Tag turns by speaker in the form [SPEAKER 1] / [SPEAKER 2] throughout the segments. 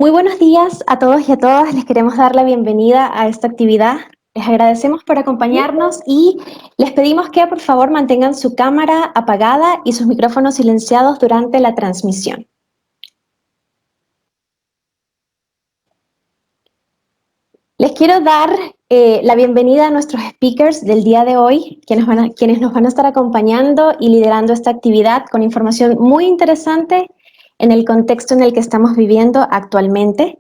[SPEAKER 1] Muy buenos días a todos y a todas. Les queremos dar la bienvenida a esta actividad. Les agradecemos por acompañarnos y les pedimos que por favor mantengan su cámara apagada y sus micrófonos silenciados durante la transmisión. Les quiero dar la bienvenida a nuestros speakers del día de hoy, quienes nos van a estar acompañando y liderando esta actividad con información muy interesante en el contexto en el que estamos viviendo actualmente.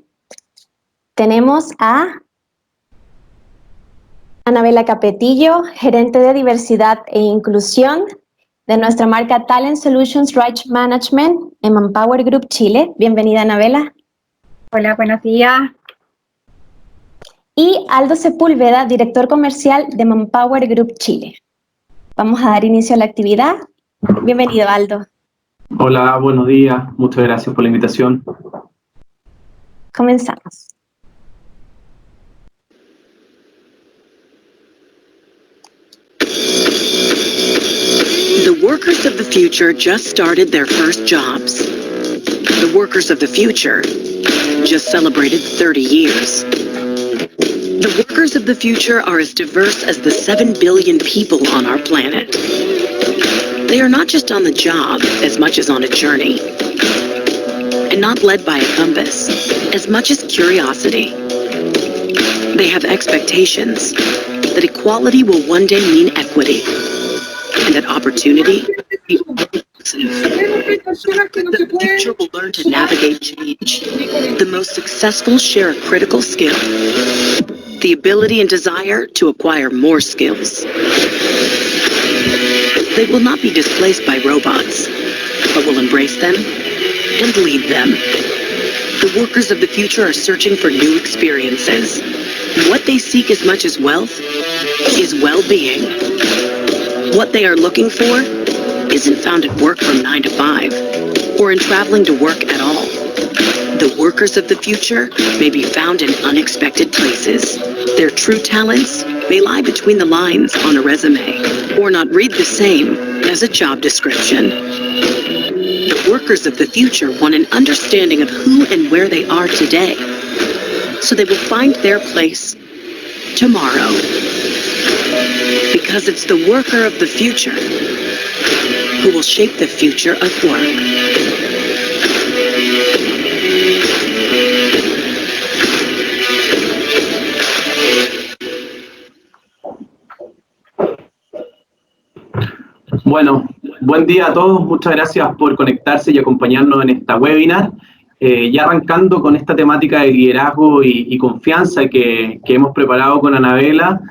[SPEAKER 1] Tenemos a Anabela Capetillo, gerente de diversidad e inclusión de nuestra marca Talent Solutions Right Management en Manpower Group Chile. Bienvenida, Anabela.
[SPEAKER 2] Hola, buenos días.
[SPEAKER 1] Y Aldo Sepúlveda, director comercial de Manpower Group Chile. Vamos a dar inicio a la actividad. Bienvenido, Aldo.
[SPEAKER 3] Hola, buenos días. Muchas gracias por la invitación.
[SPEAKER 1] Comenzamos.
[SPEAKER 4] The workers of the future just started their first jobs. The workers of the future just celebrated 30 years. The workers of the future are as diverse as the 7 billion people on our planet. They are not just on the job as much as on a journey, and not led by a compass as much as curiosity. They have expectations that equality will one day mean equity, and that opportunity be inclusive. The future will learn to navigate change. The most successful share a critical skill, the ability and desire to acquire more skills. They will not be displaced by robots, but will embrace them and lead them. The workers of the future are searching for new experiences. What they seek as much as wealth is well-being. What they are looking for isn't found at work from 9 to 5 or in traveling to work at all. The workers of the future may be found in unexpected places. Their true talents may lie between the lines on a resume or not read the same as a job description. The workers of the future want an understanding of who and where they are today, so they will find their place tomorrow. Because it's the worker of the future who will shape the future of work.
[SPEAKER 3] Bueno, buen día a todos. Muchas gracias por conectarse y acompañarnos en esta webinar. Ya arrancando con esta temática de liderazgo y confianza que hemos preparado con Anabela,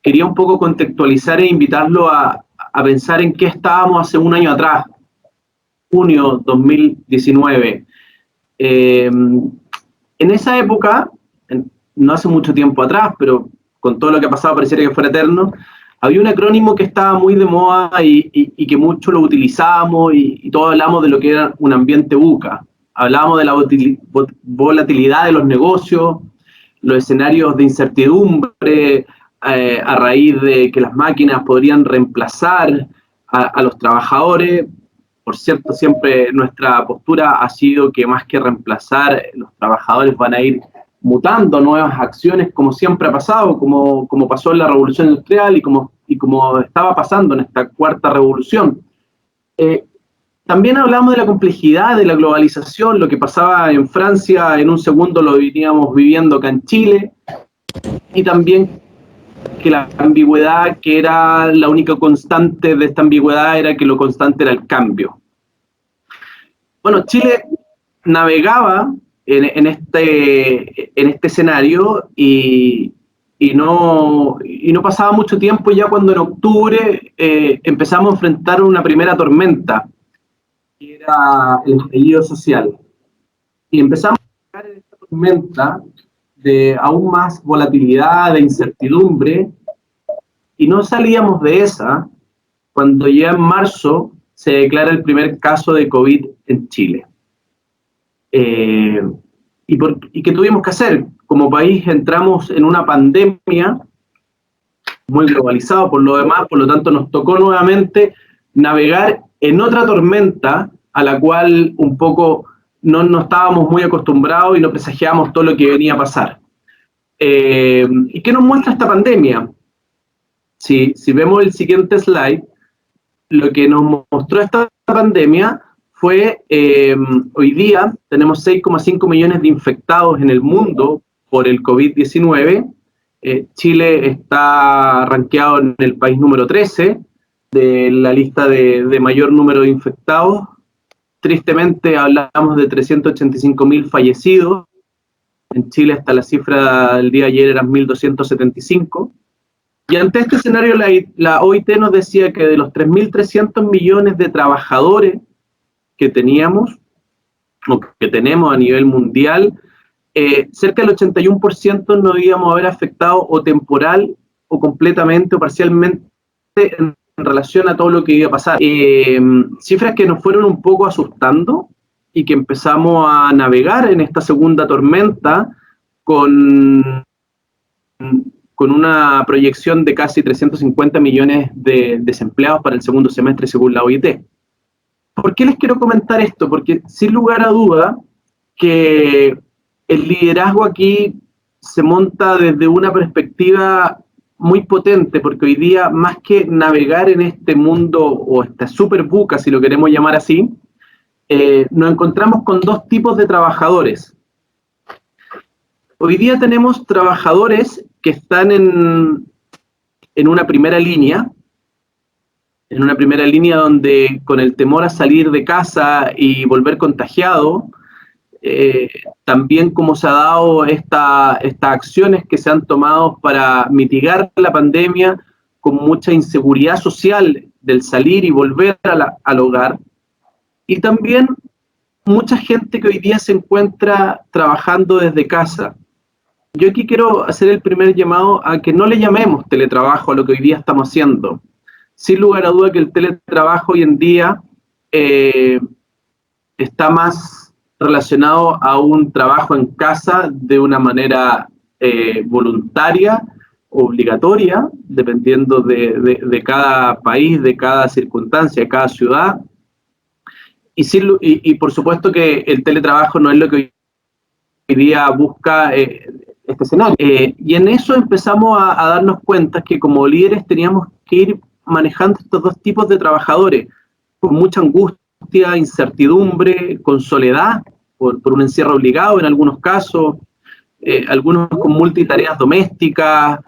[SPEAKER 3] quería un poco contextualizar e invitarlo a pensar en qué estábamos hace un año atrás, junio 2019. En esa época, no hace mucho tiempo atrás, pero con todo lo que ha pasado pareciera que fuera eterno, había un acrónimo que estaba muy de moda y que muchos lo utilizábamos y todos hablamos de lo que era un ambiente VUCA. Hablábamos de la volatilidad de los negocios, los escenarios de incertidumbre, a raíz de que las máquinas podrían reemplazar a los trabajadores. Por cierto, siempre nuestra postura ha sido que más que reemplazar, los trabajadores van a ir mutando nuevas acciones, como siempre ha pasado, como pasó en la Revolución Industrial y como estaba pasando en esta cuarta revolución. También hablamos de la complejidad de la globalización, lo que pasaba en Francia, en un segundo lo veníamos viviendo acá en Chile, y también que la ambigüedad, que era la única constante de esta ambigüedad, era que lo constante era el cambio. Bueno, Chile navegaba en este escenario y no pasaba mucho tiempo ya cuando en octubre empezamos a enfrentar una primera tormenta, que era el estallido social. Y empezamos a entrar en esta tormenta de aún más volatilidad, de incertidumbre, y no salíamos de esa cuando ya en marzo se declara el primer caso de COVID en Chile. ¿Y qué tuvimos que hacer? Como país entramos en una pandemia muy globalizado por lo demás, por lo tanto nos tocó nuevamente navegar en otra tormenta a la cual un poco no estábamos muy acostumbrados y no presagiábamos todo lo que venía a pasar. ¿Y qué nos muestra esta pandemia? Si vemos el siguiente slide, lo que nos mostró esta pandemia fue, hoy día tenemos 6,5 millones de infectados en el mundo por el COVID-19. Chile está rankeado en el país número 13 de la lista de mayor número de infectados. Tristemente hablamos de 385.000 fallecidos. En Chile hasta la cifra del día de ayer eran 1.275. Y ante este escenario la OIT nos decía que de los 3.300 millones de trabajadores que teníamos, o que tenemos a nivel mundial, cerca del 81% nos íbamos a ver afectados o temporal o completamente o parcialmente en relación a todo lo que iba a pasar. Cifras que nos fueron un poco asustando y que empezamos a navegar en esta segunda tormenta con una proyección de casi 350 millones de desempleados para el segundo semestre según la OIT. ¿Por qué les quiero comentar esto? Porque sin lugar a duda que el liderazgo aquí se monta desde una perspectiva muy potente, porque hoy día, más que navegar en este mundo, o esta superbuca, si lo queremos llamar así, nos encontramos con dos tipos de trabajadores. Hoy día tenemos trabajadores que están en una primera línea, donde con el temor a salir de casa y volver contagiado, también como se ha dado estas acciones que se han tomado para mitigar la pandemia, con mucha inseguridad social del salir y volver al hogar, y también mucha gente que hoy día se encuentra trabajando desde casa. Yo aquí quiero hacer el primer llamado a que no le llamemos teletrabajo a lo que hoy día estamos haciendo. Sin lugar a duda que el teletrabajo hoy en día está más relacionado a un trabajo en casa de una manera voluntaria, obligatoria, dependiendo de cada país, de cada circunstancia, de cada ciudad. Y por supuesto que el teletrabajo no es lo que hoy día busca este escenario. Y en eso empezamos a darnos cuenta que como líderes teníamos que ir manejando estos dos tipos de trabajadores, con mucha angustia, incertidumbre, con soledad, por un encierro obligado en algunos casos, algunos con multitareas domésticas,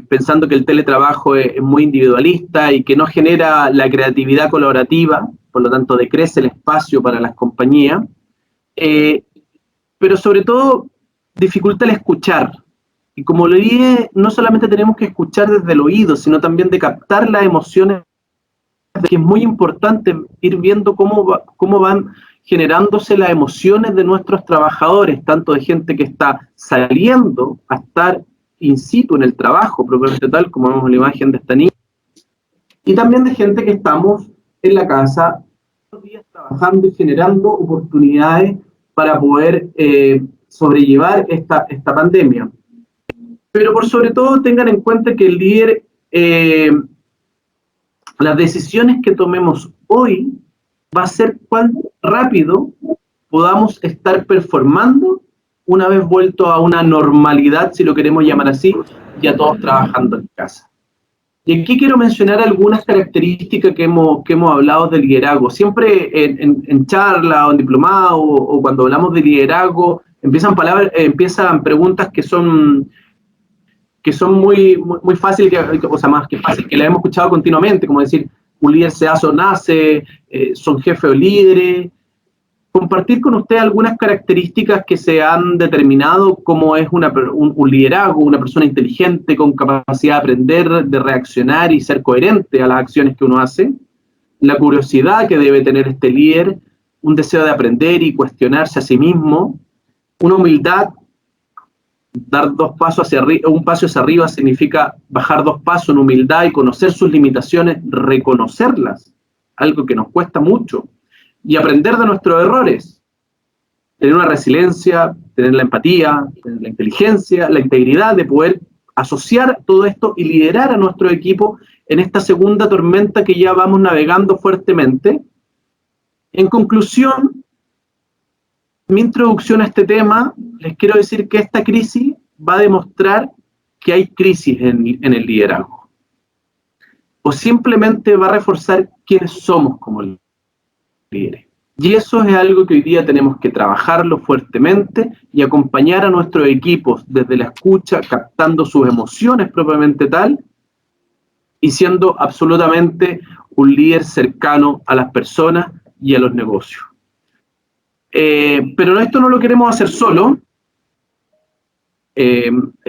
[SPEAKER 3] pensando que el teletrabajo es muy individualista y que no genera la creatividad colaborativa, por lo tanto decrece el espacio para las compañías, pero sobre todo dificulta el escuchar. Y como le dije, no solamente tenemos que escuchar desde el oído, sino también de captar las emociones, que es muy importante ir viendo cómo van generándose las emociones de nuestros trabajadores, tanto de gente que está saliendo a estar in situ en el trabajo, propiamente tal, como vemos en la imagen de esta niña, y también de gente que estamos en la casa todos los días trabajando y generando oportunidades para poder sobrellevar esta pandemia. Pero por sobre todo tengan en cuenta que el líder, las decisiones que tomemos hoy va a ser cuán rápido podamos estar performando una vez vuelto a una normalidad, si lo queremos llamar así, ya todos trabajando en casa. Y aquí quiero mencionar algunas características que hemos hablado de liderazgo. Siempre en charla o en diplomado o cuando hablamos de liderazgo empiezan preguntas que son muy fáciles, o sea, más que fácil, que las hemos escuchado continuamente, como decir, un líder se hace o nace, son jefes o líderes. Compartir con ustedes algunas características que se han determinado como es un liderazgo, una persona inteligente, con capacidad de aprender, de reaccionar y ser coherente a las acciones que uno hace, la curiosidad que debe tener este líder, un deseo de aprender y cuestionarse a sí mismo, una humildad. Dar un paso hacia arriba significa bajar 2 pasos en humildad y conocer sus limitaciones, reconocerlas, algo que nos cuesta mucho, y aprender de nuestros errores, tener una resiliencia, tener la empatía, tener la inteligencia, la integridad de poder asociar todo esto y liderar a nuestro equipo en esta segunda tormenta que ya vamos navegando fuertemente. En conclusión, mi introducción a este tema, les quiero decir que esta crisis va a demostrar que hay crisis en el liderazgo. O simplemente va a reforzar quiénes somos como líderes. Y eso es algo que hoy día tenemos que trabajarlo fuertemente y acompañar a nuestros equipos desde la escucha, captando sus emociones propiamente tal, y siendo absolutamente un líder cercano a las personas y a los negocios. Pero esto no lo queremos hacer solo.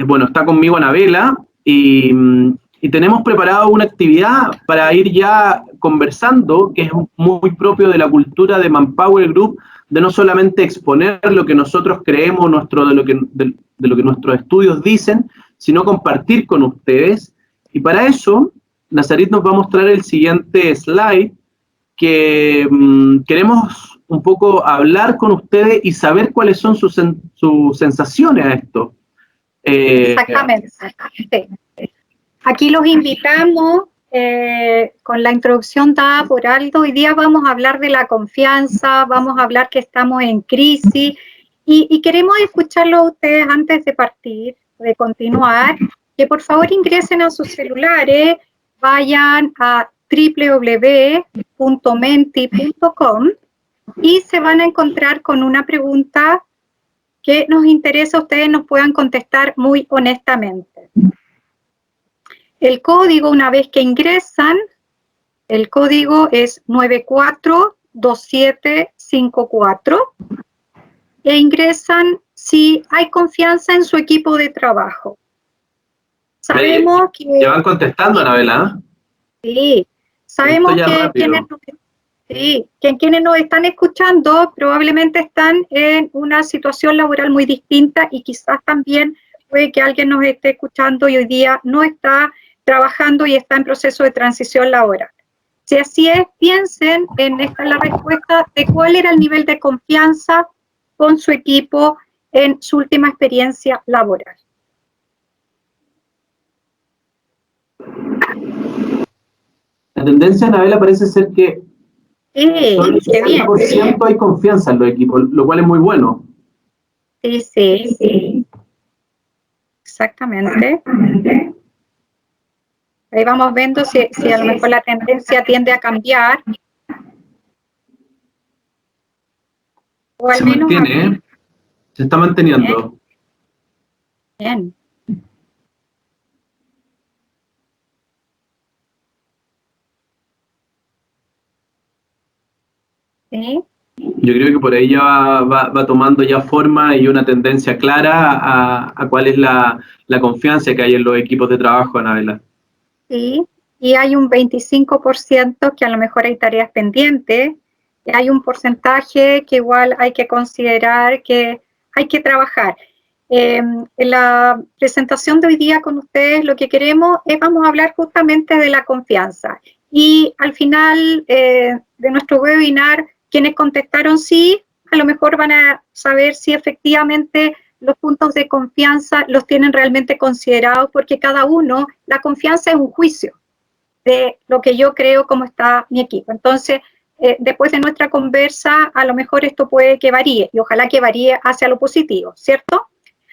[SPEAKER 3] Bueno, está conmigo Anabela y tenemos preparado una actividad para ir ya conversando, que es muy propio de la cultura de Manpower Group, de no solamente exponer lo que nosotros creemos, de lo que nuestros estudios dicen, sino compartir con ustedes. Y para eso, Nazarit nos va a mostrar el siguiente slide, que queremos un poco hablar con ustedes y saber cuáles son sus sensaciones a esto.
[SPEAKER 2] Exactamente. Aquí los invitamos con la introducción dada por Aldo. Hoy día vamos a hablar de la confianza, vamos a hablar que estamos en crisis y queremos escucharlo a ustedes antes de partir, de continuar, que por favor ingresen a sus celulares, vayan a www.menti.com y se van a encontrar con una pregunta que nos interesa, ustedes nos puedan contestar muy honestamente. El código, una vez que ingresan, el código es 942754 e ingresan si hay confianza en su equipo de trabajo. Sabemos que...
[SPEAKER 3] ¿Ya van contestando, Anabela?
[SPEAKER 2] Sí, sabemos que quienes nos están escuchando probablemente están en una situación laboral muy distinta y quizás también puede que alguien nos esté escuchando y hoy día no está trabajando y está en proceso de transición laboral. Si así es, piensen en la respuesta de cuál era el nivel de confianza con su equipo en su última experiencia laboral.
[SPEAKER 3] La tendencia, Anabela, parece ser que solo el 60% hay confianza en los equipos, lo cual es muy bueno.
[SPEAKER 2] Sí. Exactamente. Ahí vamos viendo si a lo mejor la tendencia tiende a cambiar. O al menos
[SPEAKER 3] mantiene, se está manteniendo.
[SPEAKER 2] Bien. ¿Sí?
[SPEAKER 3] Yo creo que por ahí ya va tomando ya forma y una tendencia clara a cuál es la confianza que hay en los equipos de trabajo, Anabela.
[SPEAKER 2] Sí, y hay un 25% que a lo mejor hay tareas pendientes, y hay un porcentaje que igual hay que considerar que hay que trabajar. En la presentación de hoy día con ustedes lo que queremos es, vamos a hablar justamente de la confianza. Y al final de nuestro webinar, quienes contestaron sí, a lo mejor van a saber si efectivamente los puntos de confianza los tienen realmente considerados, porque cada uno, la confianza es un juicio de lo que yo creo cómo está mi equipo. Entonces, después de nuestra conversa, a lo mejor esto puede que varíe, y ojalá que varíe hacia lo positivo, ¿cierto?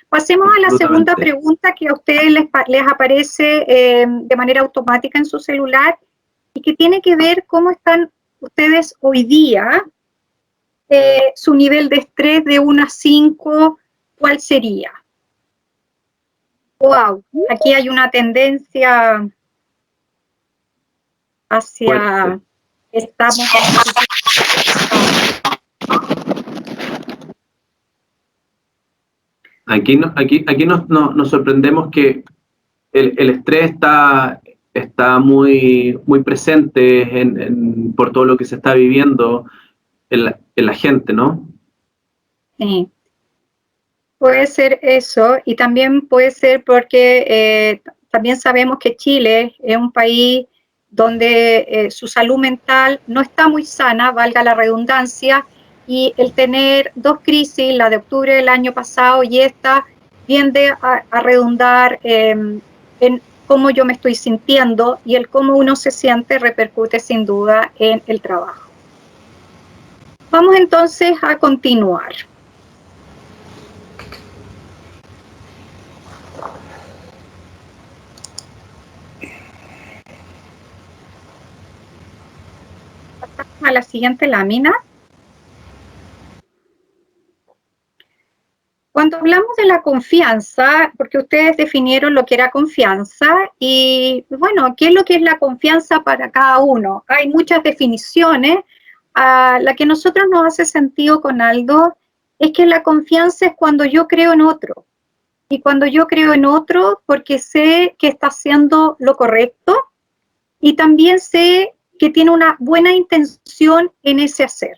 [SPEAKER 2] Pasemos a la segunda pregunta que a ustedes les aparece de manera automática en su celular, y que tiene que ver cómo están ustedes hoy día, su nivel de estrés de 1 a 5, ¿cuál sería? Wow, aquí hay una tendencia hacia... Estamos...
[SPEAKER 3] Aquí nos sorprendemos que el estrés está muy presente por todo lo que se está viviendo en la gente, ¿no?
[SPEAKER 2] Sí. Puede ser eso, y también puede ser porque también sabemos que Chile es un país donde su salud mental no está muy sana, valga la redundancia, y el tener 2 crisis, la de octubre del año pasado y esta, tiende a redundar en cómo yo me estoy sintiendo, y el cómo uno se siente repercute sin duda en el trabajo. Vamos entonces a continuar. a la siguiente lámina. Cuando hablamos de la confianza, porque ustedes definieron lo que era confianza, y bueno, ¿qué es lo que es la confianza para cada uno? Hay muchas definiciones. La que a nosotros nos hace sentido con Aldo es que la confianza es cuando yo creo en otro. Y cuando yo creo en otro, porque sé que está haciendo lo correcto y también sé que tiene una buena intención en ese hacer.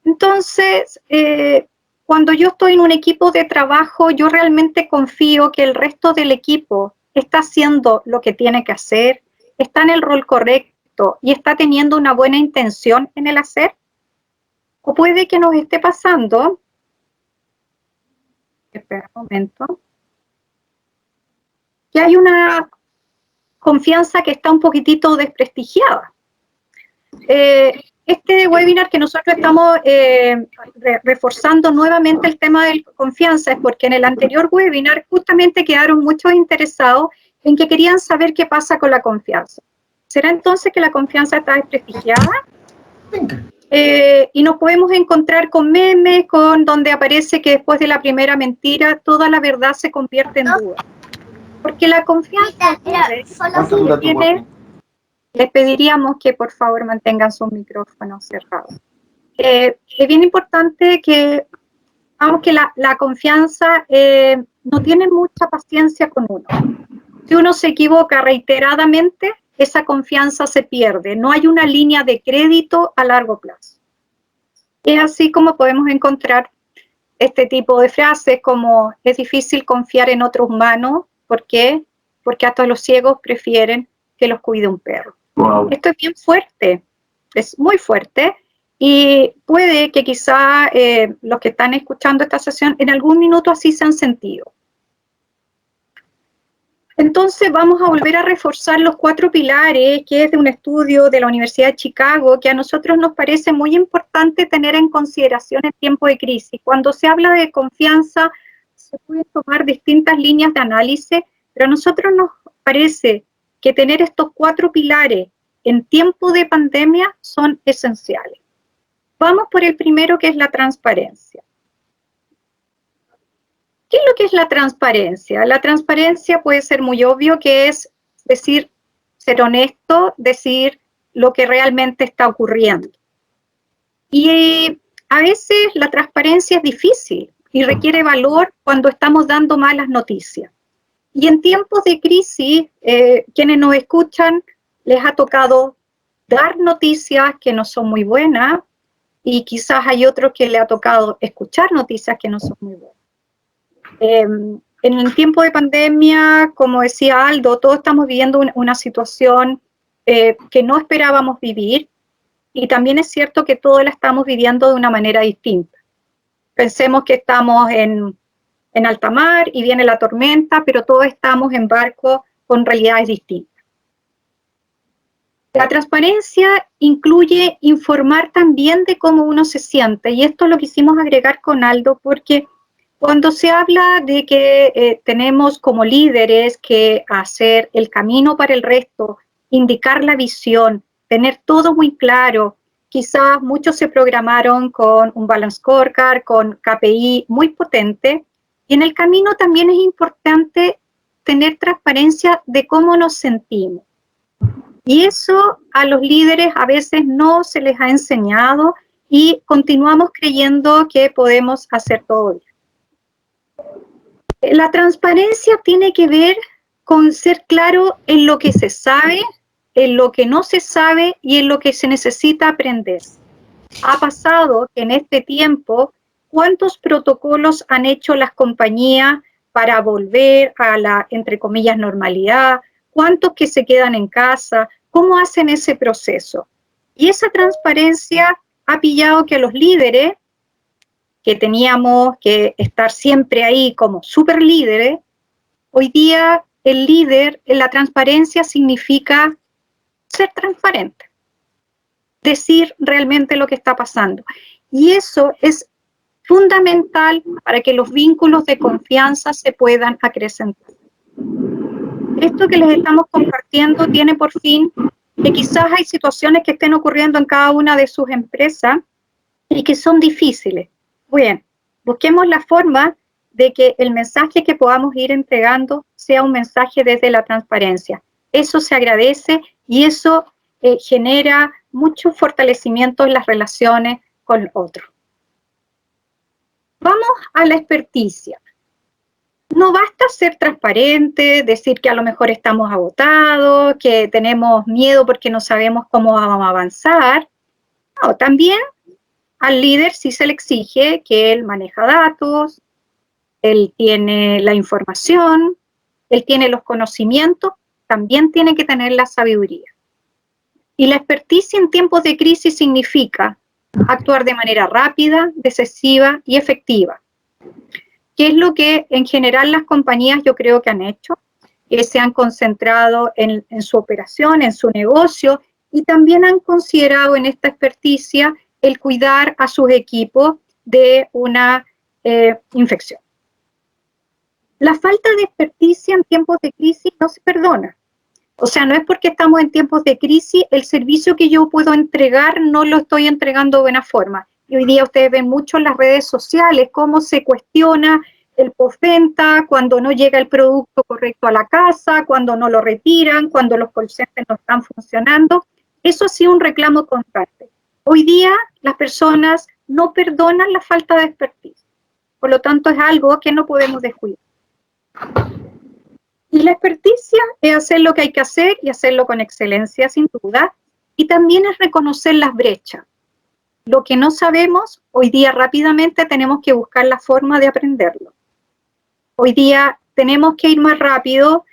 [SPEAKER 2] Entonces, cuando yo estoy en un equipo de trabajo, yo realmente confío que el resto del equipo está haciendo lo que tiene que hacer, está en el rol correcto y está teniendo una buena intención en el hacer. O puede que nos esté pasando, espera un momento, que hay una confianza que está un poquitito desprestigiada. Este webinar que nosotros estamos reforzando nuevamente el tema de confianza es porque en el anterior webinar justamente quedaron muchos interesados en que querían saber qué pasa con la confianza. ¿Será entonces que la confianza está desprestigiada? Y nos podemos encontrar con memes, con donde aparece que después de la primera mentira toda la verdad se convierte en duda. Porque la confianza tiene... Les pediríamos que por favor mantengan sus micrófonos cerrados. Es bien importante que, aunque la confianza no tiene mucha paciencia con uno. Si uno se equivoca reiteradamente, esa confianza se pierde. No hay una línea de crédito a largo plazo. Es así como podemos encontrar este tipo de frases como es difícil confiar en otros humanos. ¿Por qué? Porque hasta los ciegos prefieren que los cuide un perro. Wow. Esto es bien fuerte, es muy fuerte y puede que quizá los que están escuchando esta sesión en algún minuto así se han sentido. Entonces vamos a volver a reforzar los 4 pilares, que es de un estudio de la Universidad de Chicago, que a nosotros nos parece muy importante tener en consideración en tiempo de crisis. Cuando se habla de confianza, se pueden tomar distintas líneas de análisis, pero a nosotros nos parece que tener estos 4 pilares en tiempo de pandemia son esenciales. Vamos por el primero, que es la transparencia. ¿Qué es lo que es la transparencia? La transparencia puede ser muy obvio, que es decir, ser honesto, decir lo que realmente está ocurriendo. Y a veces la transparencia es difícil y requiere valor cuando estamos dando malas noticias. Y en tiempos de crisis, quienes nos escuchan, les ha tocado dar noticias que no son muy buenas y quizás hay otros que les ha tocado escuchar noticias que no son muy buenas. En el tiempo de pandemia, como decía Aldo, todos estamos viviendo una situación que no esperábamos vivir y también es cierto que todos la estamos viviendo de una manera distinta. Pensemos que estamos en alta mar y viene la tormenta, pero todos estamos en barco con realidades distintas. La transparencia incluye informar también de cómo uno se siente, y esto lo quisimos agregar con Aldo porque cuando se habla de que tenemos como líderes que hacer el camino para el resto, indicar la visión, tener todo muy claro, quizás muchos se programaron con un Balance Scorecard, con KPI muy potente, y en el camino también es importante tener transparencia de cómo nos sentimos. Y eso a los líderes a veces no se les ha enseñado y continuamos creyendo que podemos hacer todo bien. La transparencia tiene que ver con ser claro en lo que se sabe, en lo que no se sabe y en lo que se necesita aprender. Ha pasado que en este tiempo, ¿cuántos protocolos han hecho las compañías para volver a la, entre comillas, normalidad? ¿Cuántos que se quedan en casa? ¿Cómo hacen ese proceso? Y esa transparencia ha pillado que los líderes, que teníamos que estar siempre ahí como super líderes, hoy día el líder, la transparencia significa ser transparente, decir realmente lo que está pasando. Y eso es fundamental para que los vínculos de confianza se puedan acrecentar. Esto que les estamos compartiendo tiene por fin que quizás hay situaciones que estén ocurriendo en cada una de sus empresas y que son difíciles. Bien, busquemos la forma de que el mensaje que podamos ir entregando sea un mensaje desde la transparencia. Eso se agradece y eso genera mucho fortalecimiento en las relaciones con otros. Vamos a la experticia. No basta ser transparente, decir que a lo mejor estamos agotados, que tenemos miedo porque no sabemos cómo vamos a avanzar. No, también al líder sí se le exige que él maneja datos, él tiene la información, él tiene los conocimientos, también tiene que tener la sabiduría. Y la experticia en tiempos de crisis significa actuar de manera rápida, decisiva y efectiva. ¿Qué es lo que en general las compañías yo creo que han hecho? Se han concentrado en su operación, en su negocio, y también han considerado en esta experticia el cuidar a sus equipos de una infección. La falta de experticia en tiempos de crisis no se perdona. O sea, no es porque estamos en tiempos de crisis, el servicio que yo puedo entregar no lo estoy entregando de buena forma. Y hoy día ustedes ven mucho en las redes sociales cómo se cuestiona el postventa, cuando no llega el producto correcto a la casa, cuando no lo retiran, cuando los call centers no están funcionando. Eso ha sido un reclamo constante. Hoy día las personas no perdonan la falta de expertise. Por lo tanto, es algo que no podemos descuidar. Y la experticia es hacer lo que hay que hacer y hacerlo con excelencia, sin duda. Y también es reconocer las brechas. Lo que no sabemos, hoy día rápidamente tenemos que buscar la forma de aprenderlo. Hoy día tenemos que ir más rápido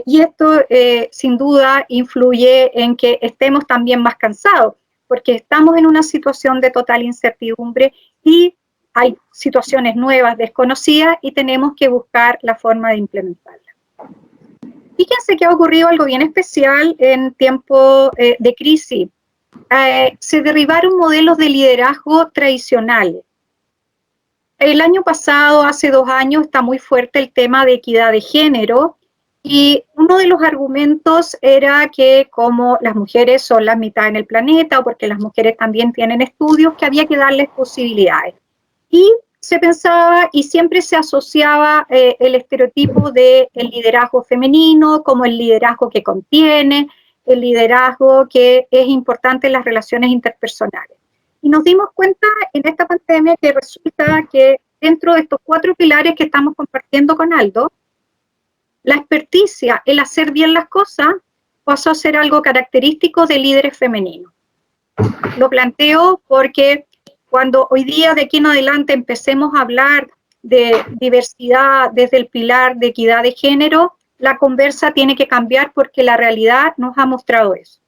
[SPEAKER 2] y esto sin duda influye en que estemos también más cansados, porque estamos en una situación de total incertidumbre y hay situaciones nuevas, desconocidas, y tenemos que buscar la forma de implementarlas. Fíjense que ha ocurrido algo bien especial en tiempo de crisis. Se derribaron modelos de liderazgo tradicionales. El año pasado, hace 2 años, está muy fuerte el tema de equidad de género y uno de los argumentos era que como las mujeres son la mitad en el planeta o porque las mujeres también tienen estudios, que había que darles posibilidades. Y se pensaba y siempre se asociaba el estereotipo del liderazgo femenino como el liderazgo que contiene, el liderazgo que es importante en las relaciones interpersonales. Y nos dimos cuenta en esta pandemia que resulta que dentro de estos 4 pilares que estamos compartiendo con Aldo, la experticia, el hacer bien las cosas, pasó a ser algo característico de líderes femeninos. Lo planteo porque cuando hoy día de aquí en adelante empecemos a hablar de diversidad desde el pilar de equidad de género, la conversa tiene que cambiar porque la realidad nos ha mostrado eso.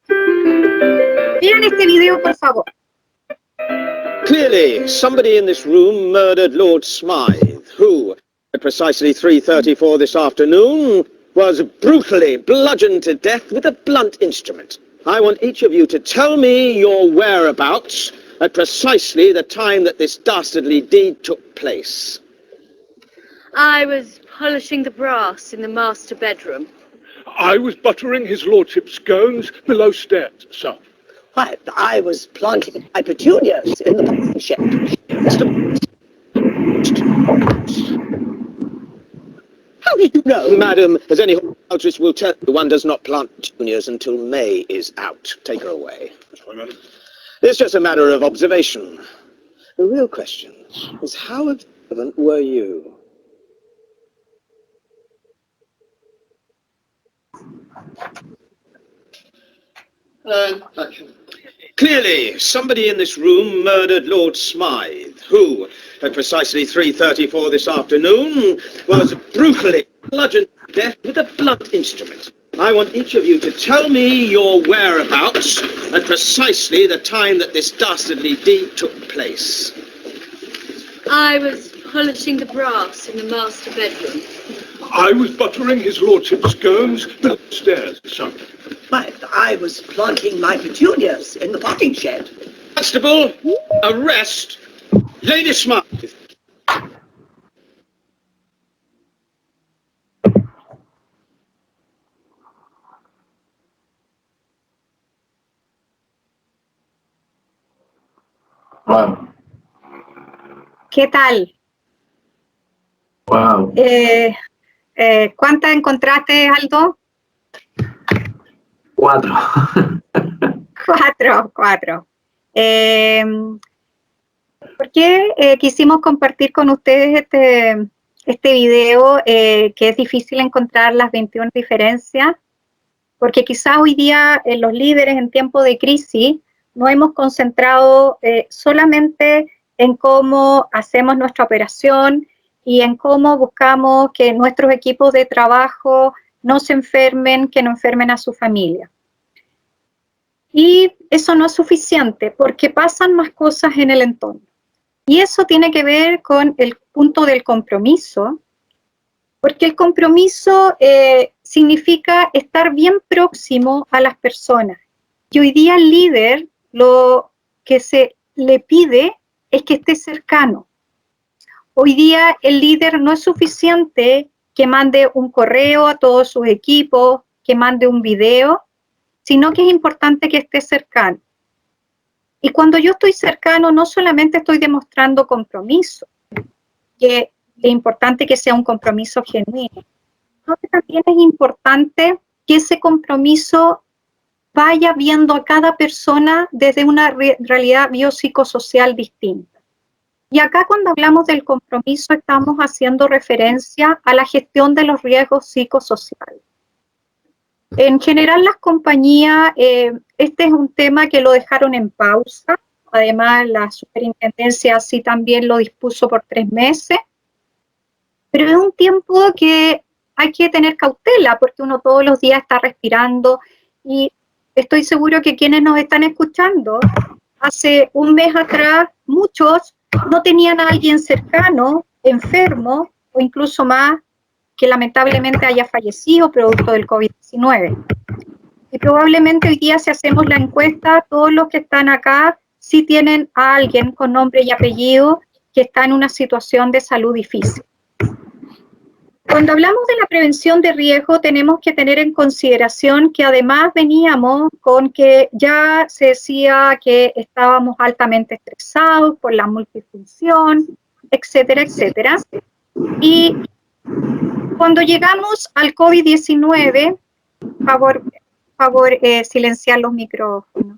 [SPEAKER 2] Vean este video, por favor.
[SPEAKER 5] Clearly, somebody in this room murdered Lord Smythe, who, at precisely 3:34 this afternoon, was brutally bludgeoned to death with a blunt instrument. I want each of you to tell me your whereabouts at precisely the time that this dastardly deed took place.
[SPEAKER 6] I was polishing the brass in the master bedroom.
[SPEAKER 7] I was buttering his lordship's scones below stairs, sir.
[SPEAKER 8] Why, I was planting my petunias in the potting shed. How did you know?
[SPEAKER 5] Madam, as any horticulturist will tell you, one does not plant petunias until May is out. Take her away.
[SPEAKER 7] That's right, madam.
[SPEAKER 5] It's just a matter of observation. The real question is, how observant were you? Clearly, somebody in this room murdered Lord Smythe, who, at precisely 3:34 this afternoon, was brutally bludgeoned to death with a blunt instrument. I want each of you to tell me your whereabouts at precisely the time that this dastardly deed took place.
[SPEAKER 6] I was polishing the brass in the master bedroom.
[SPEAKER 7] I was buttering his lordship's scones below stairs, sir.
[SPEAKER 8] Why, I was planting my petunias in the potting shed.
[SPEAKER 5] Constable, arrest Lady Smythe.
[SPEAKER 3] Wow.
[SPEAKER 2] ¿Qué tal?
[SPEAKER 3] Wow.
[SPEAKER 2] ¿Cuántas encontraste, Aldo?
[SPEAKER 3] 4.
[SPEAKER 2] Cuatro. ¿Por qué quisimos compartir con ustedes este video que es difícil encontrar las 21 diferencias? Porque quizás hoy día los líderes en tiempo de crisis nos hemos concentrado solamente en cómo hacemos nuestra operación y en cómo buscamos que nuestros equipos de trabajo no se enfermen, que no enfermen a su familia. Y eso no es suficiente porque pasan más cosas en el entorno. Y eso tiene que ver con el punto del compromiso, porque el compromiso significa estar bien próximo a las personas. Y hoy día el líder lo que se le pide es que esté cercano. Hoy día el líder no es suficiente que mande un correo a todos sus equipos, que mande un video, sino que es importante que esté cercano. Y cuando yo estoy cercano, no solamente estoy demostrando compromiso, que es importante que sea un compromiso genuino, sino que también es importante que ese compromiso vaya viendo a cada persona desde una realidad biopsicosocial distinta. Y acá cuando hablamos del compromiso estamos haciendo referencia a la gestión de los riesgos psicosociales. En general las compañías, este es un tema que lo dejaron en pausa, además la superintendencia así también lo dispuso por 3 meses, pero es un tiempo que hay que tener cautela porque uno todos los días está respirando y estoy seguro que quienes nos están escuchando, hace un mes atrás muchos no tenían a alguien cercano, enfermo o incluso más que lamentablemente haya fallecido producto del COVID-19. Y probablemente hoy día si hacemos la encuesta, todos los que están acá sí tienen a alguien con nombre y apellido que está en una situación de salud difícil. Cuando hablamos de la prevención de riesgo, tenemos que tener en consideración que además veníamos con que ya se decía que estábamos altamente estresados por la multifunción, etcétera, etcétera. Y cuando llegamos al COVID-19, favor silenciar los micrófonos,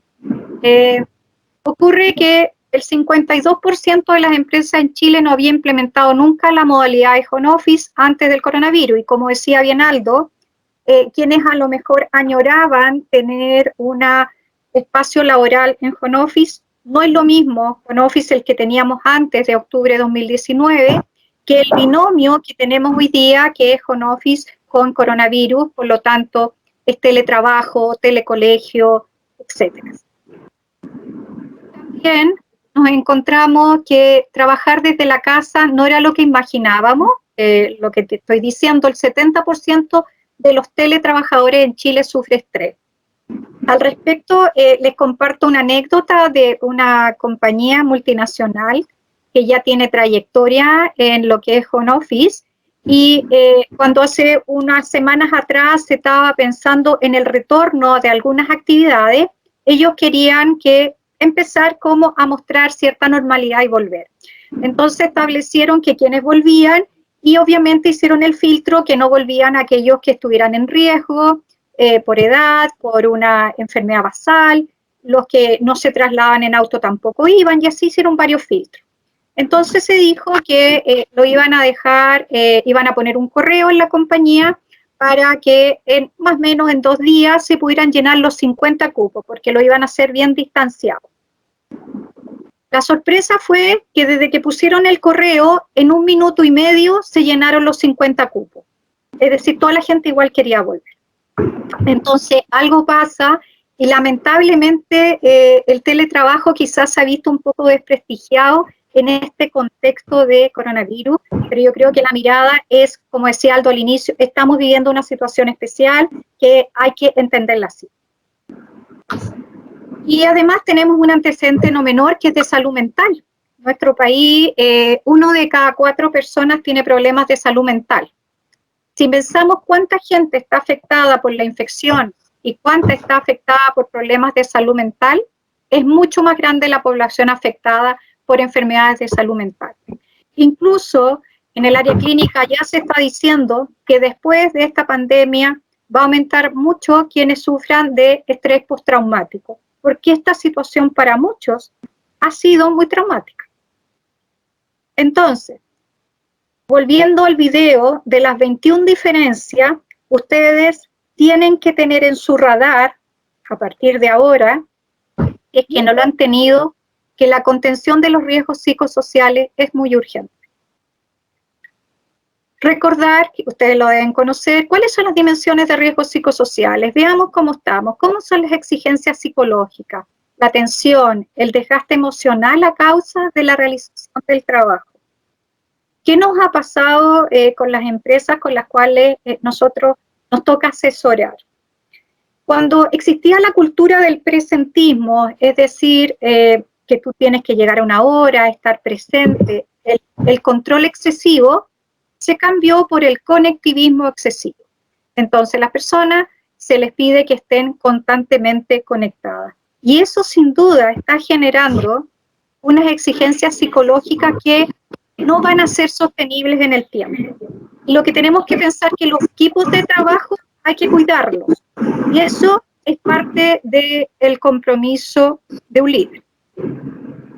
[SPEAKER 2] ocurre que el 52% de las empresas en Chile no había implementado nunca la modalidad de home office antes del coronavirus. Y como decía bien Aldo, quienes a lo mejor añoraban tener un espacio laboral en home office, no es lo mismo home office el que teníamos antes de octubre de 2019 que el binomio que tenemos hoy día, que es home office con coronavirus, por lo tanto, es teletrabajo, telecolegio, etcétera. También nos encontramos que trabajar desde la casa no era lo que imaginábamos, lo que te estoy diciendo, el 70% de los teletrabajadores en Chile sufre estrés. Al respecto, les comparto una anécdota de una compañía multinacional que ya tiene trayectoria en lo que es home office, y cuando hace unas semanas atrás se estaba pensando en el retorno de algunas actividades, ellos querían empezar como a mostrar cierta normalidad y volver. Entonces establecieron que quienes volvían, y obviamente hicieron el filtro que no volvían aquellos que estuvieran en riesgo, por edad, por una enfermedad basal, los que no se trasladaban en auto tampoco iban, y así hicieron varios filtros. Entonces se dijo que lo iban a dejar, iban a poner un correo en la compañía para que más o menos en 2 días se pudieran llenar los 50 cupos, porque lo iban a hacer bien distanciado. La sorpresa fue que desde que pusieron el correo, en 1 minuto y medio se llenaron los 50 cupos. Es decir, toda la gente igual quería volver. Entonces, algo pasa y lamentablemente el teletrabajo quizás se ha visto un poco desprestigiado en este contexto de coronavirus, pero yo creo que la mirada es, como decía Aldo al inicio, estamos viviendo una situación especial que hay que entenderla así. Y además tenemos un antecedente no menor que es de salud mental. En nuestro país, 1 de cada 4 personas tiene problemas de salud mental. Si pensamos cuánta gente está afectada por la infección y cuánta está afectada por problemas de salud mental, es mucho más grande la población afectada por enfermedades de salud mental. Incluso en el área clínica ya se está diciendo que después de esta pandemia va a aumentar mucho quienes sufran de estrés postraumático, porque esta situación para muchos ha sido muy traumática. Entonces, volviendo al video de las 21 diferencias, ustedes tienen que tener en su radar, a partir de ahora, es que no lo han tenido, que la contención de los riesgos psicosociales es muy urgente. Recordar, que ustedes lo deben conocer, cuáles son las dimensiones de riesgos psicosociales. Veamos cómo estamos, cómo son las exigencias psicológicas, la tensión, el desgaste emocional a causa de la realización del trabajo. ¿Qué nos ha pasado con las empresas con las cuales nosotros nos toca asesorar? Cuando existía la cultura del presentismo, es decir, que tú tienes que llegar a una hora, estar presente, el control excesivo se cambió por el conectivismo excesivo. Entonces, las personas se les pide que estén constantemente conectadas. Y eso, sin duda, está generando unas exigencias psicológicas que no van a ser sostenibles en el tiempo. Y lo que tenemos que pensar es que los equipos de trabajo hay que cuidarlos. Y eso es parte del compromiso de un líder.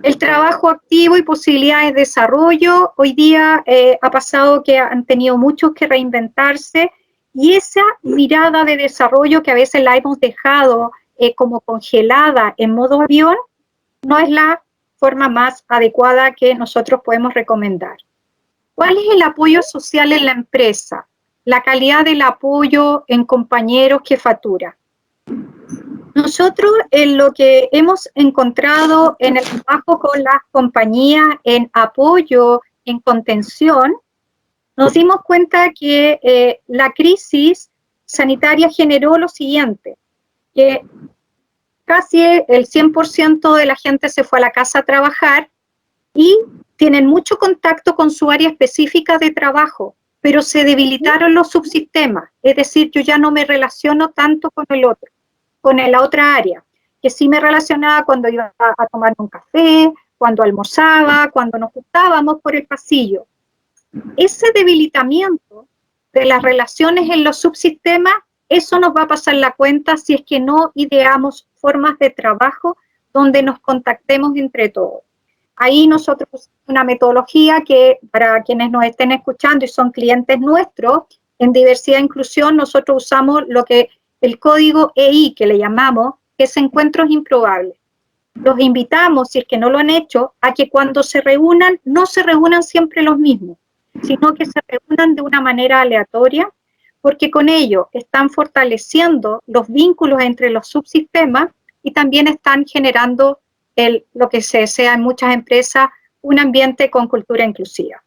[SPEAKER 2] El trabajo activo y posibilidades de desarrollo, hoy día ha pasado que han tenido muchos que reinventarse, y esa mirada de desarrollo que a veces la hemos dejado como congelada en modo avión, no es la forma más adecuada que nosotros podemos recomendar. ¿Cuál es el apoyo social en la empresa? La calidad del apoyo en compañeros, jefatura. Nosotros en lo que hemos encontrado en el trabajo con las compañías en apoyo, en contención, nos dimos cuenta que la crisis sanitaria generó lo siguiente, que casi el 100% de la gente se fue a la casa a trabajar y tienen mucho contacto con su área específica de trabajo, pero se debilitaron los subsistemas, es decir, yo ya no me relaciono tanto con el otro, con la otra área, que sí me relacionaba cuando iba a tomar un café, cuando almorzaba, cuando nos juntábamos por el pasillo. Ese debilitamiento de las relaciones en los subsistemas, eso nos va a pasar la cuenta si es que no ideamos formas de trabajo donde nos contactemos entre todos. Ahí nosotros usamos una metodología que, para quienes nos estén escuchando y son clientes nuestros, en diversidad e inclusión nosotros usamos el código EI, que le llamamos, que es encuentros improbables. Los invitamos, si es que no lo han hecho, a que cuando se reúnan, no se reúnan siempre los mismos, sino que se reúnan de una manera aleatoria, porque con ello están fortaleciendo los vínculos entre los subsistemas y también están generando lo que se desea en muchas empresas, un ambiente con cultura inclusiva.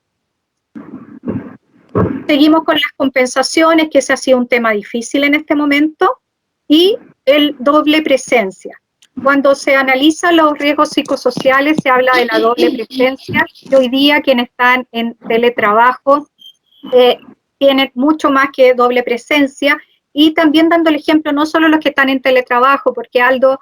[SPEAKER 2] Seguimos con las compensaciones, que ese ha sido un tema difícil en este momento, y el doble presencia. Cuando se analizan los riesgos psicosociales, se habla de la doble presencia, y hoy día quienes están en teletrabajo tienen mucho más que doble presencia, y también dando el ejemplo, no solo los que están en teletrabajo, porque Aldo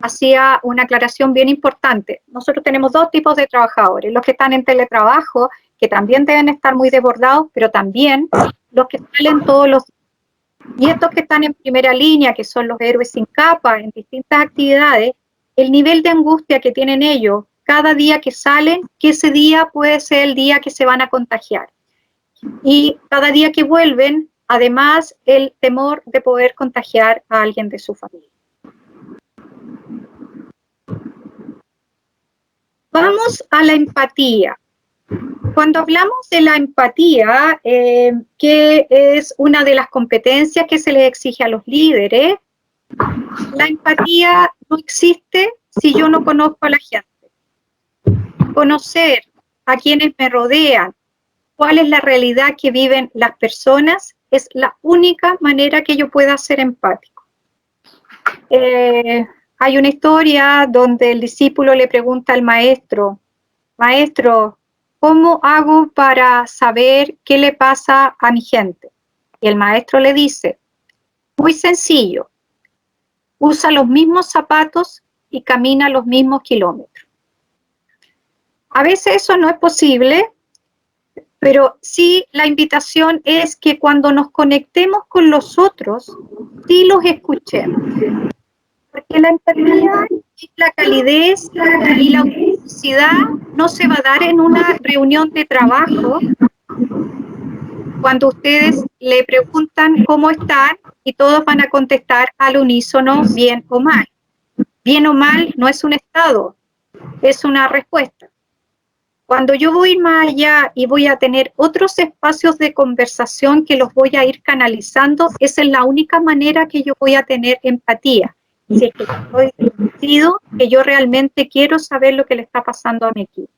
[SPEAKER 2] hacía una aclaración bien importante. Nosotros tenemos dos tipos de trabajadores, los que están en teletrabajo, que también deben estar muy desbordados, pero también los que salen todos los días. Y estos que están en primera línea, que son los héroes sin capa, en distintas actividades, el nivel de angustia que tienen ellos cada día que salen, que ese día puede ser el día que se van a contagiar. Y cada día que vuelven, además, el temor de poder contagiar a alguien de su familia. Vamos a la empatía. Cuando hablamos de la empatía, que es una de las competencias que se les exige a los líderes, la empatía no existe si yo no conozco a la gente. Conocer a quienes me rodean, cuál es la realidad que viven las personas, es la única manera que yo pueda ser empático. Hay una historia donde el discípulo le pregunta al maestro, maestro, ¿cómo hago para saber qué le pasa a mi gente? Y el maestro le dice, muy sencillo, usa los mismos zapatos y camina los mismos kilómetros. A veces eso no es posible, pero sí la invitación es que cuando nos conectemos con los otros, sí los escuchemos. Porque la empatía y la calidez y la autenticidad no se va a dar en una reunión de trabajo cuando ustedes le preguntan cómo están y todos van a contestar al unísono bien o mal. Bien o mal no es un estado, es una respuesta. Cuando yo voy más allá y voy a tener otros espacios de conversación que los voy a ir canalizando, esa es la única manera que yo voy a tener empatía. Si es que estoy convencido que yo realmente quiero saber lo que le está pasando a mi equipo.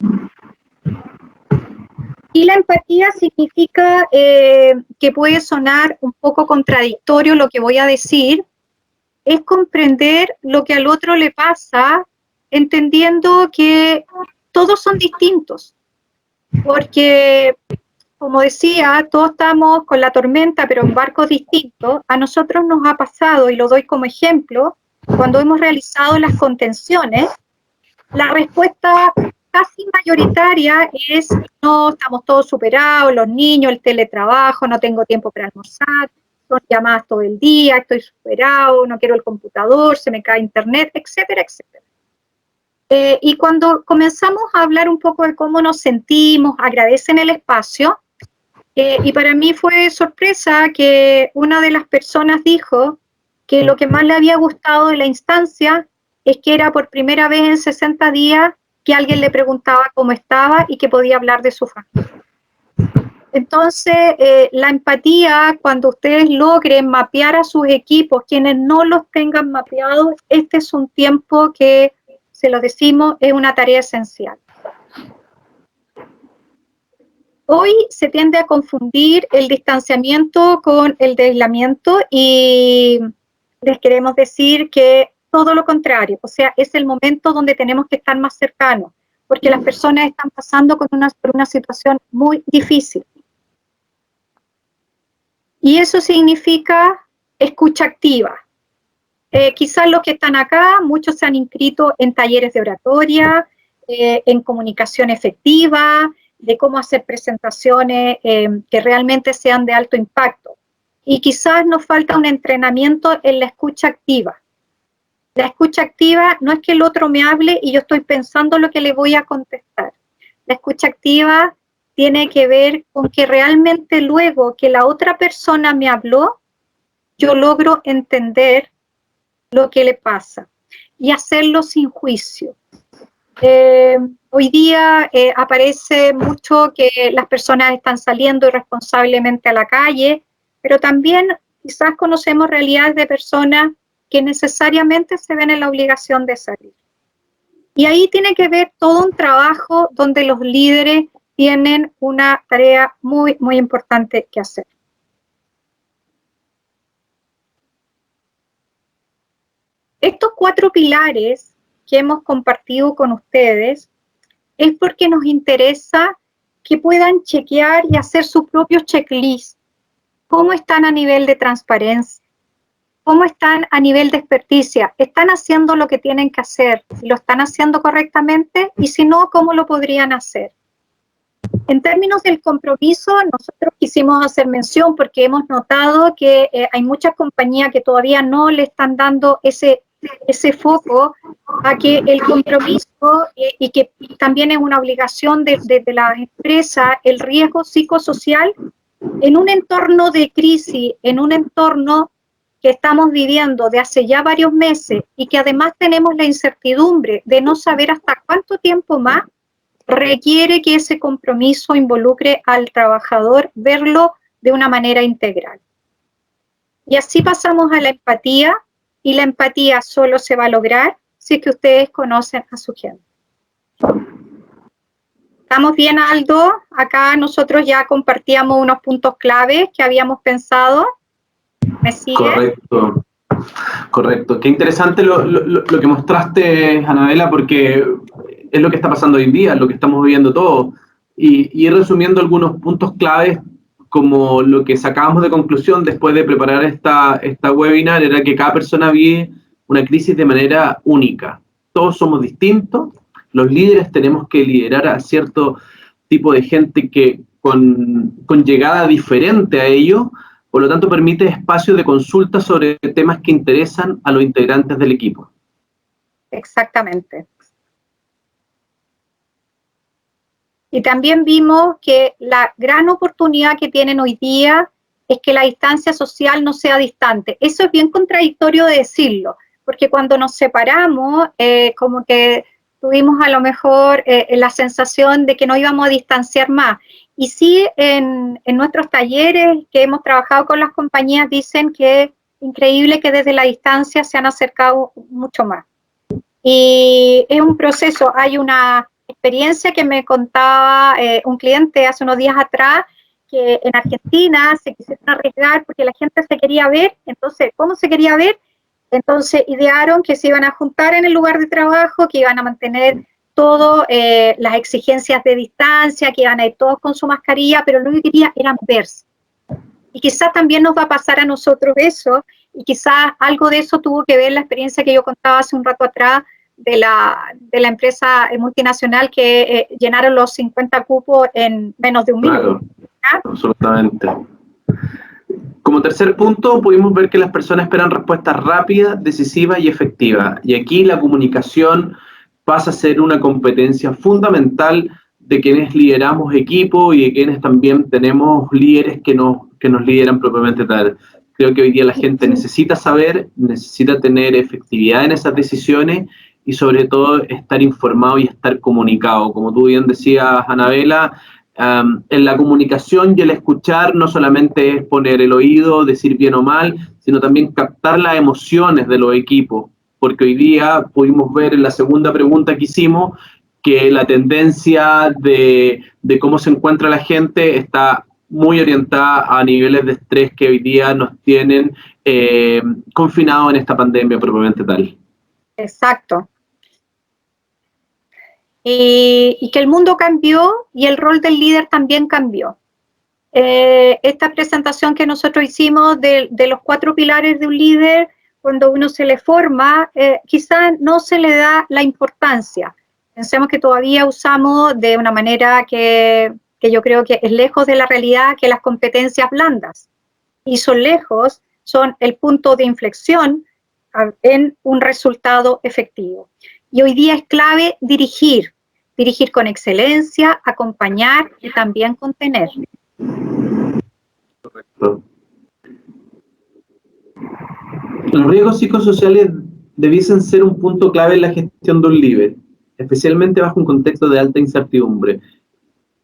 [SPEAKER 2] Y la empatía significa que puede sonar un poco contradictorio lo que voy a decir, es comprender lo que al otro le pasa, entendiendo que todos son distintos, porque, como decía, todos estamos con la tormenta, pero en barcos distintos. A nosotros nos ha pasado, y lo doy como ejemplo, cuando hemos realizado las contenciones, la respuesta casi mayoritaria es: no, estamos todos superados, los niños, el teletrabajo, no tengo tiempo para almorzar, son llamadas todo el día, estoy superado, no quiero el computador, se me cae internet, etcétera, etcétera. Y cuando comenzamos a hablar un poco de cómo nos sentimos, agradecen el espacio, y para mí fue sorpresa que una de las personas dijo que lo que más le había gustado de la instancia es que era por primera vez en 60 días que alguien le preguntaba cómo estaba y que podía hablar de su familia. Entonces, la empatía, cuando ustedes logren mapear a sus equipos, quienes no los tengan mapeados, este es un tiempo que, se lo decimos, es una tarea esencial. Hoy se tiende a confundir el distanciamiento con el de aislamiento y les queremos decir que todo lo contrario, o sea, es el momento donde tenemos que estar más cercanos, porque las personas están pasando por una situación muy difícil. Y eso significa escucha activa. Quizás los que están acá, muchos se han inscrito en talleres de oratoria, en comunicación efectiva, de cómo hacer presentaciones que realmente sean de alto impacto. Y quizás nos falta un entrenamiento en la escucha activa. La escucha activa no es que el otro me hable y yo estoy pensando lo que le voy a contestar. La escucha activa tiene que ver con que realmente luego que la otra persona me habló, yo logro entender lo que le pasa y hacerlo sin juicio. Hoy día aparece mucho que las personas están saliendo irresponsablemente a la calle, pero también quizás conocemos realidades de personas que necesariamente se ven en la obligación de salir. Y ahí tiene que ver todo un trabajo donde los líderes tienen una tarea muy, muy importante que hacer. Estos 4 pilares que hemos compartido con ustedes es porque nos interesa que puedan chequear y hacer su propio checklist. ¿Cómo están a nivel de transparencia? ¿Cómo están a nivel de experticia? ¿Están haciendo lo que tienen que hacer? ¿Lo están haciendo correctamente? Y si no, ¿cómo lo podrían hacer? En términos del compromiso, nosotros quisimos hacer mención porque hemos notado que hay muchas compañías que todavía no le están dando ese foco a que el compromiso y que también es una obligación de la empresa, el riesgo psicosocial en un entorno de crisis, en un entorno que estamos viviendo de hace ya varios meses y que además tenemos la incertidumbre de no saber hasta cuánto tiempo más, requiere que ese compromiso involucre al trabajador, verlo de una manera integral. Y así pasamos a la empatía, y la empatía solo se va a lograr si es que ustedes conocen a su gente. ¿Estamos bien, Aldo? Acá nosotros ya compartíamos unos puntos claves que habíamos pensado. ¿Me sigue?
[SPEAKER 3] Correcto, correcto. Qué interesante lo que mostraste, Anabela, porque es lo que está pasando hoy en día, lo que estamos viviendo todos. Y ir resumiendo algunos puntos claves, como lo que sacábamos de conclusión después de preparar esta webinar, era que cada persona vive una crisis de manera única. todos somos distintos, los líderes tenemos que liderar a cierto tipo de gente que con llegada diferente a ellos, por lo tanto permite espacios de consulta sobre temas que interesan a los integrantes del equipo.
[SPEAKER 2] Exactamente. Y también vimos que la gran oportunidad que tienen hoy día es que la distancia social no sea distante. Eso es bien contradictorio de decirlo, porque cuando nos separamos, como que tuvimos a lo mejor la sensación de que no íbamos a distanciar más. Y sí, en nuestros talleres que hemos trabajado con las compañías, dicen que es increíble que desde la distancia se han acercado mucho más. Y es un proceso. Hay una experiencia que me contaba un cliente hace unos días atrás, que en Argentina se quisieron arriesgar porque la gente se quería ver. Entonces, ¿cómo se quería ver? Entonces idearon que se iban a juntar en el lugar de trabajo, que iban a mantener todas las exigencias de distancia, que iban a ir todos con su mascarilla, pero lo que quería era verse. Y quizás también nos va a pasar a nosotros eso, y quizás algo de eso tuvo que ver la experiencia que yo contaba hace un rato atrás de la empresa multinacional que llenaron los 50 cupos en menos de un minuto.
[SPEAKER 3] Claro, absolutamente. Como tercer punto, pudimos ver que las personas esperan respuestas rápidas, decisivas y efectivas. Y aquí la comunicación pasa a ser una competencia fundamental de quienes lideramos equipo y de quienes también tenemos líderes que nos lideran propiamente tal. Creo que hoy día la gente necesita saber, necesita tener efectividad en esas decisiones y sobre todo estar informado y estar comunicado. Como tú bien decías, Anabela, en la comunicación y el escuchar no solamente es poner el oído, decir bien o mal, sino también captar las emociones de los equipos, porque hoy día pudimos ver en la segunda pregunta que hicimos que la tendencia de cómo se encuentra la gente está muy orientada a niveles de estrés que hoy día nos tienen confinados en esta pandemia propiamente tal.
[SPEAKER 2] Exacto. Y que el mundo cambió y el rol del líder también cambió. Esta presentación que nosotros hicimos de los 4 pilares de un líder, cuando uno se le forma, quizás no se le da la importancia. Pensemos que todavía usamos de una manera que yo creo que es lejos de la realidad, que las competencias blandas. Y son el punto de inflexión en un resultado efectivo. Y hoy día es clave dirigir con excelencia, acompañar y también contener.
[SPEAKER 3] Correcto. Los riesgos psicosociales debiesen ser un punto clave en la gestión de un líder, especialmente bajo un contexto de alta incertidumbre.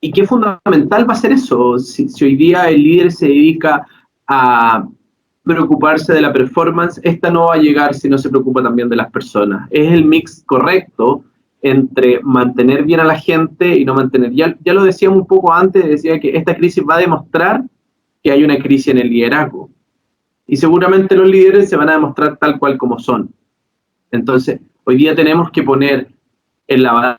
[SPEAKER 3] ¿Y qué fundamental va a ser eso? Si hoy día el líder se dedica a preocuparse de la performance, esta no va a llegar si no se preocupa también de las personas. Es el mix correcto entre mantener bien a la gente y no mantener. Ya lo decíamos un poco antes, decía que esta crisis va a demostrar que hay una crisis en el liderazgo. Y seguramente los líderes se van a demostrar tal cual como son. Entonces, hoy día tenemos que poner en la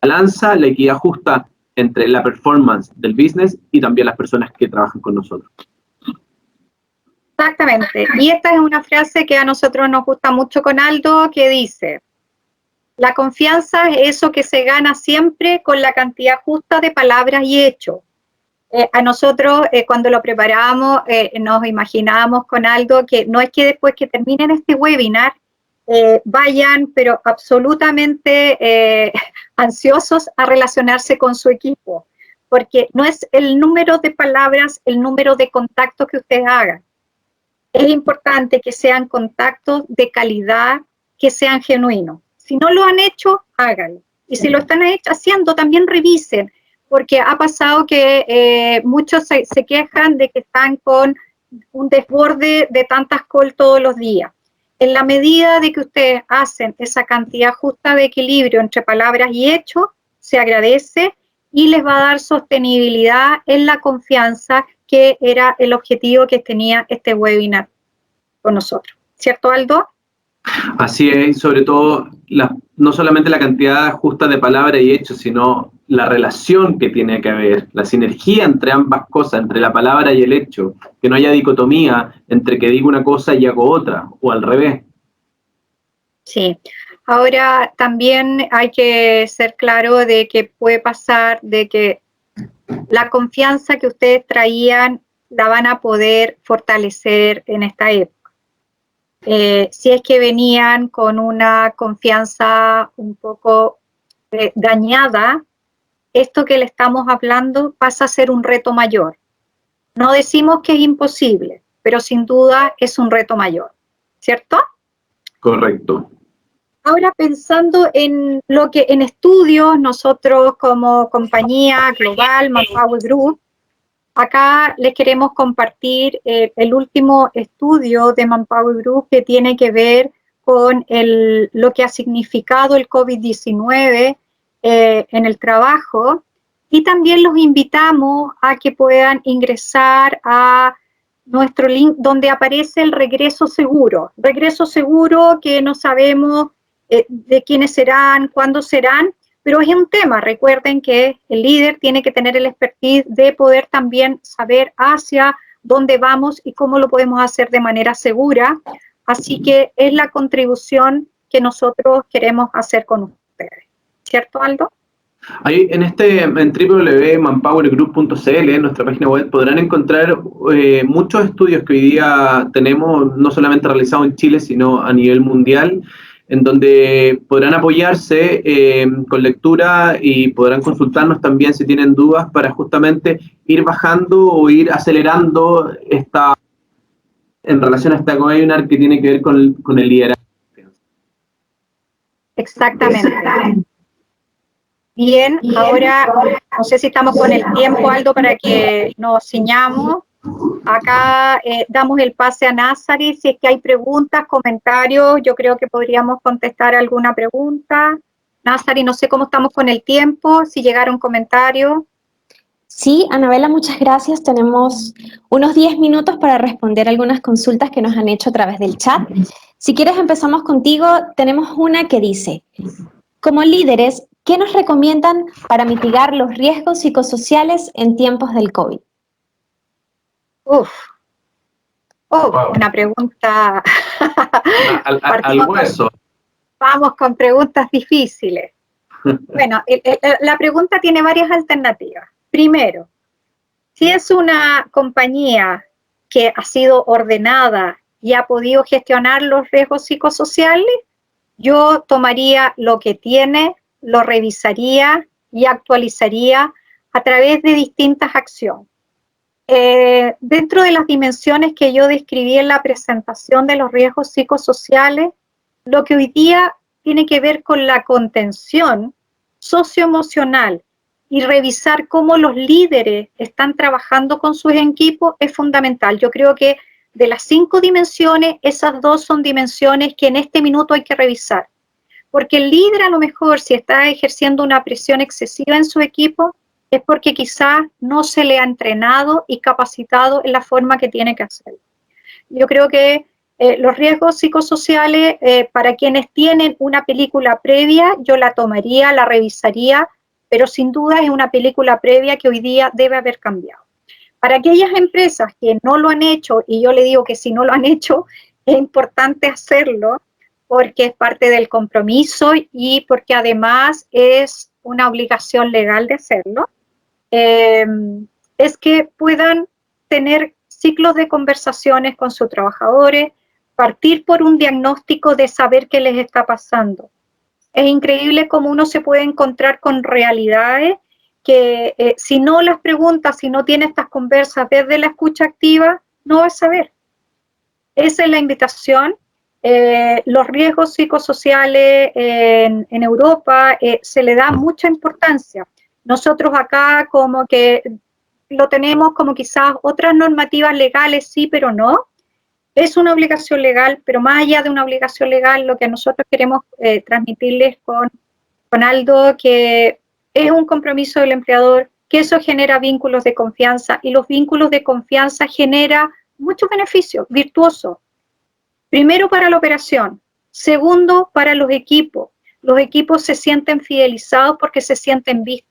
[SPEAKER 3] balanza la equidad justa entre la performance del business y también las personas que trabajan con nosotros.
[SPEAKER 2] Exactamente. Y esta es una frase que a nosotros nos gusta mucho con Aldo, que dice: la confianza es eso que se gana siempre con la cantidad justa de palabras y hechos. A nosotros, cuando lo preparábamos, nos imaginábamos con Aldo que no es que después que terminen este webinar, vayan, pero absolutamente ansiosos a relacionarse con su equipo, porque no es el número de palabras, el número de contactos que ustedes hagan. Es importante que sean contactos de calidad, que sean genuinos. Si no lo han hecho, háganlo. Y si lo están haciendo, también revisen, porque ha pasado que muchos se quejan de que están con un desborde de tantas calls todos los días. En la medida de que ustedes hacen esa cantidad justa de equilibrio entre palabras y hechos, se agradece y les va a dar sostenibilidad en la confianza, que era el objetivo que tenía este webinar con nosotros. ¿Cierto, Aldo?
[SPEAKER 3] Así es, sobre todo, no solamente la cantidad justa de palabras y hechos, sino la relación que tiene que haber, la sinergia entre ambas cosas, entre la palabra y el hecho, que no haya dicotomía entre que digo una cosa y hago otra, o al revés.
[SPEAKER 2] Sí. Ahora también hay que ser claro de que puede pasar de que la confianza que ustedes traían la van a poder fortalecer en esta época. Si es que venían con una confianza un poco dañada, esto que le estamos hablando pasa a ser un reto mayor. No decimos que es imposible, pero sin duda es un reto mayor, ¿cierto?
[SPEAKER 3] Correcto.
[SPEAKER 2] Ahora pensando en lo que en estudios, nosotros como compañía global, Manpower Group, acá les queremos compartir el último estudio de Manpower Group que tiene que ver con lo que ha significado el COVID-19 en el trabajo, y también los invitamos a que puedan ingresar a nuestro link donde aparece el regreso seguro que no sabemos de quiénes serán, cuándo serán, pero es un tema. Recuerden que el líder tiene que tener el expertise de poder también saber hacia dónde vamos y cómo lo podemos hacer de manera segura. Así que es la contribución que nosotros queremos hacer con ustedes. ¿Cierto, Aldo?
[SPEAKER 3] Ahí en www.manpowergroup.cl, en nuestra página web, podrán encontrar muchos estudios que hoy día tenemos, no solamente realizados en Chile, sino a nivel mundial, en donde podrán apoyarse con lectura y podrán consultarnos también si tienen dudas para justamente ir bajando o ir acelerando en relación a esta webinar que tiene que ver con el liderazgo.
[SPEAKER 2] Exactamente. Bien, ahora no sé si estamos con el tiempo, Aldo, para que nos ciñamos. Acá damos el pase a Nazari. Si es que hay preguntas, comentarios, yo creo que podríamos contestar alguna pregunta. Nazari, no sé cómo estamos con el tiempo, si llegaron comentarios.
[SPEAKER 1] Sí, Anabela, muchas gracias. Tenemos unos 10 minutos para responder algunas consultas que nos han hecho a través del chat. Si quieres, empezamos contigo. Tenemos una que dice: como líderes, ¿qué nos recomiendan para mitigar los riesgos psicosociales en tiempos del COVID?
[SPEAKER 2] Una pregunta
[SPEAKER 3] al hueso.
[SPEAKER 2] Vamos con preguntas difíciles. Bueno, la pregunta tiene varias alternativas. Primero, si es una compañía que ha sido ordenada y ha podido gestionar los riesgos psicosociales, yo tomaría lo que tiene, lo revisaría y actualizaría a través de distintas acciones. Dentro de las dimensiones que yo describí en la presentación de los riesgos psicosociales, lo que hoy día tiene que ver con la contención socioemocional y revisar cómo los líderes están trabajando con sus equipos es fundamental. Yo creo que de las 5 dimensiones, esas 2 son dimensiones que en este minuto hay que revisar. Porque el líder, a lo mejor, si está ejerciendo una presión excesiva en su equipo, es porque quizás no se le ha entrenado y capacitado en la forma que tiene que hacerlo. Yo creo que los riesgos psicosociales, para quienes tienen una película previa, yo la tomaría, la revisaría, pero sin duda es una película previa que hoy día debe haber cambiado. Para aquellas empresas que no lo han hecho, y yo le digo que si no lo han hecho, es importante hacerlo, porque es parte del compromiso y porque además es una obligación legal de hacerlo, es que puedan tener ciclos de conversaciones con sus trabajadores, partir por un diagnóstico de saber qué les está pasando. Es increíble cómo uno se puede encontrar con realidades que si no las preguntas, si no tiene estas conversas desde la escucha activa, no va a saber. Esa es la invitación. Los riesgos psicosociales en Europa se le da mucha importancia. Nosotros acá como que lo tenemos como quizás otras normativas legales, sí, pero no. Es una obligación legal, pero más allá de una obligación legal, lo que nosotros queremos transmitirles con Aldo, que es un compromiso del empleador, que eso genera vínculos de confianza, y los vínculos de confianza generan muchos beneficios virtuosos. Primero, para la operación. Segundo, para los equipos. Los equipos se sienten fidelizados porque se sienten vistos.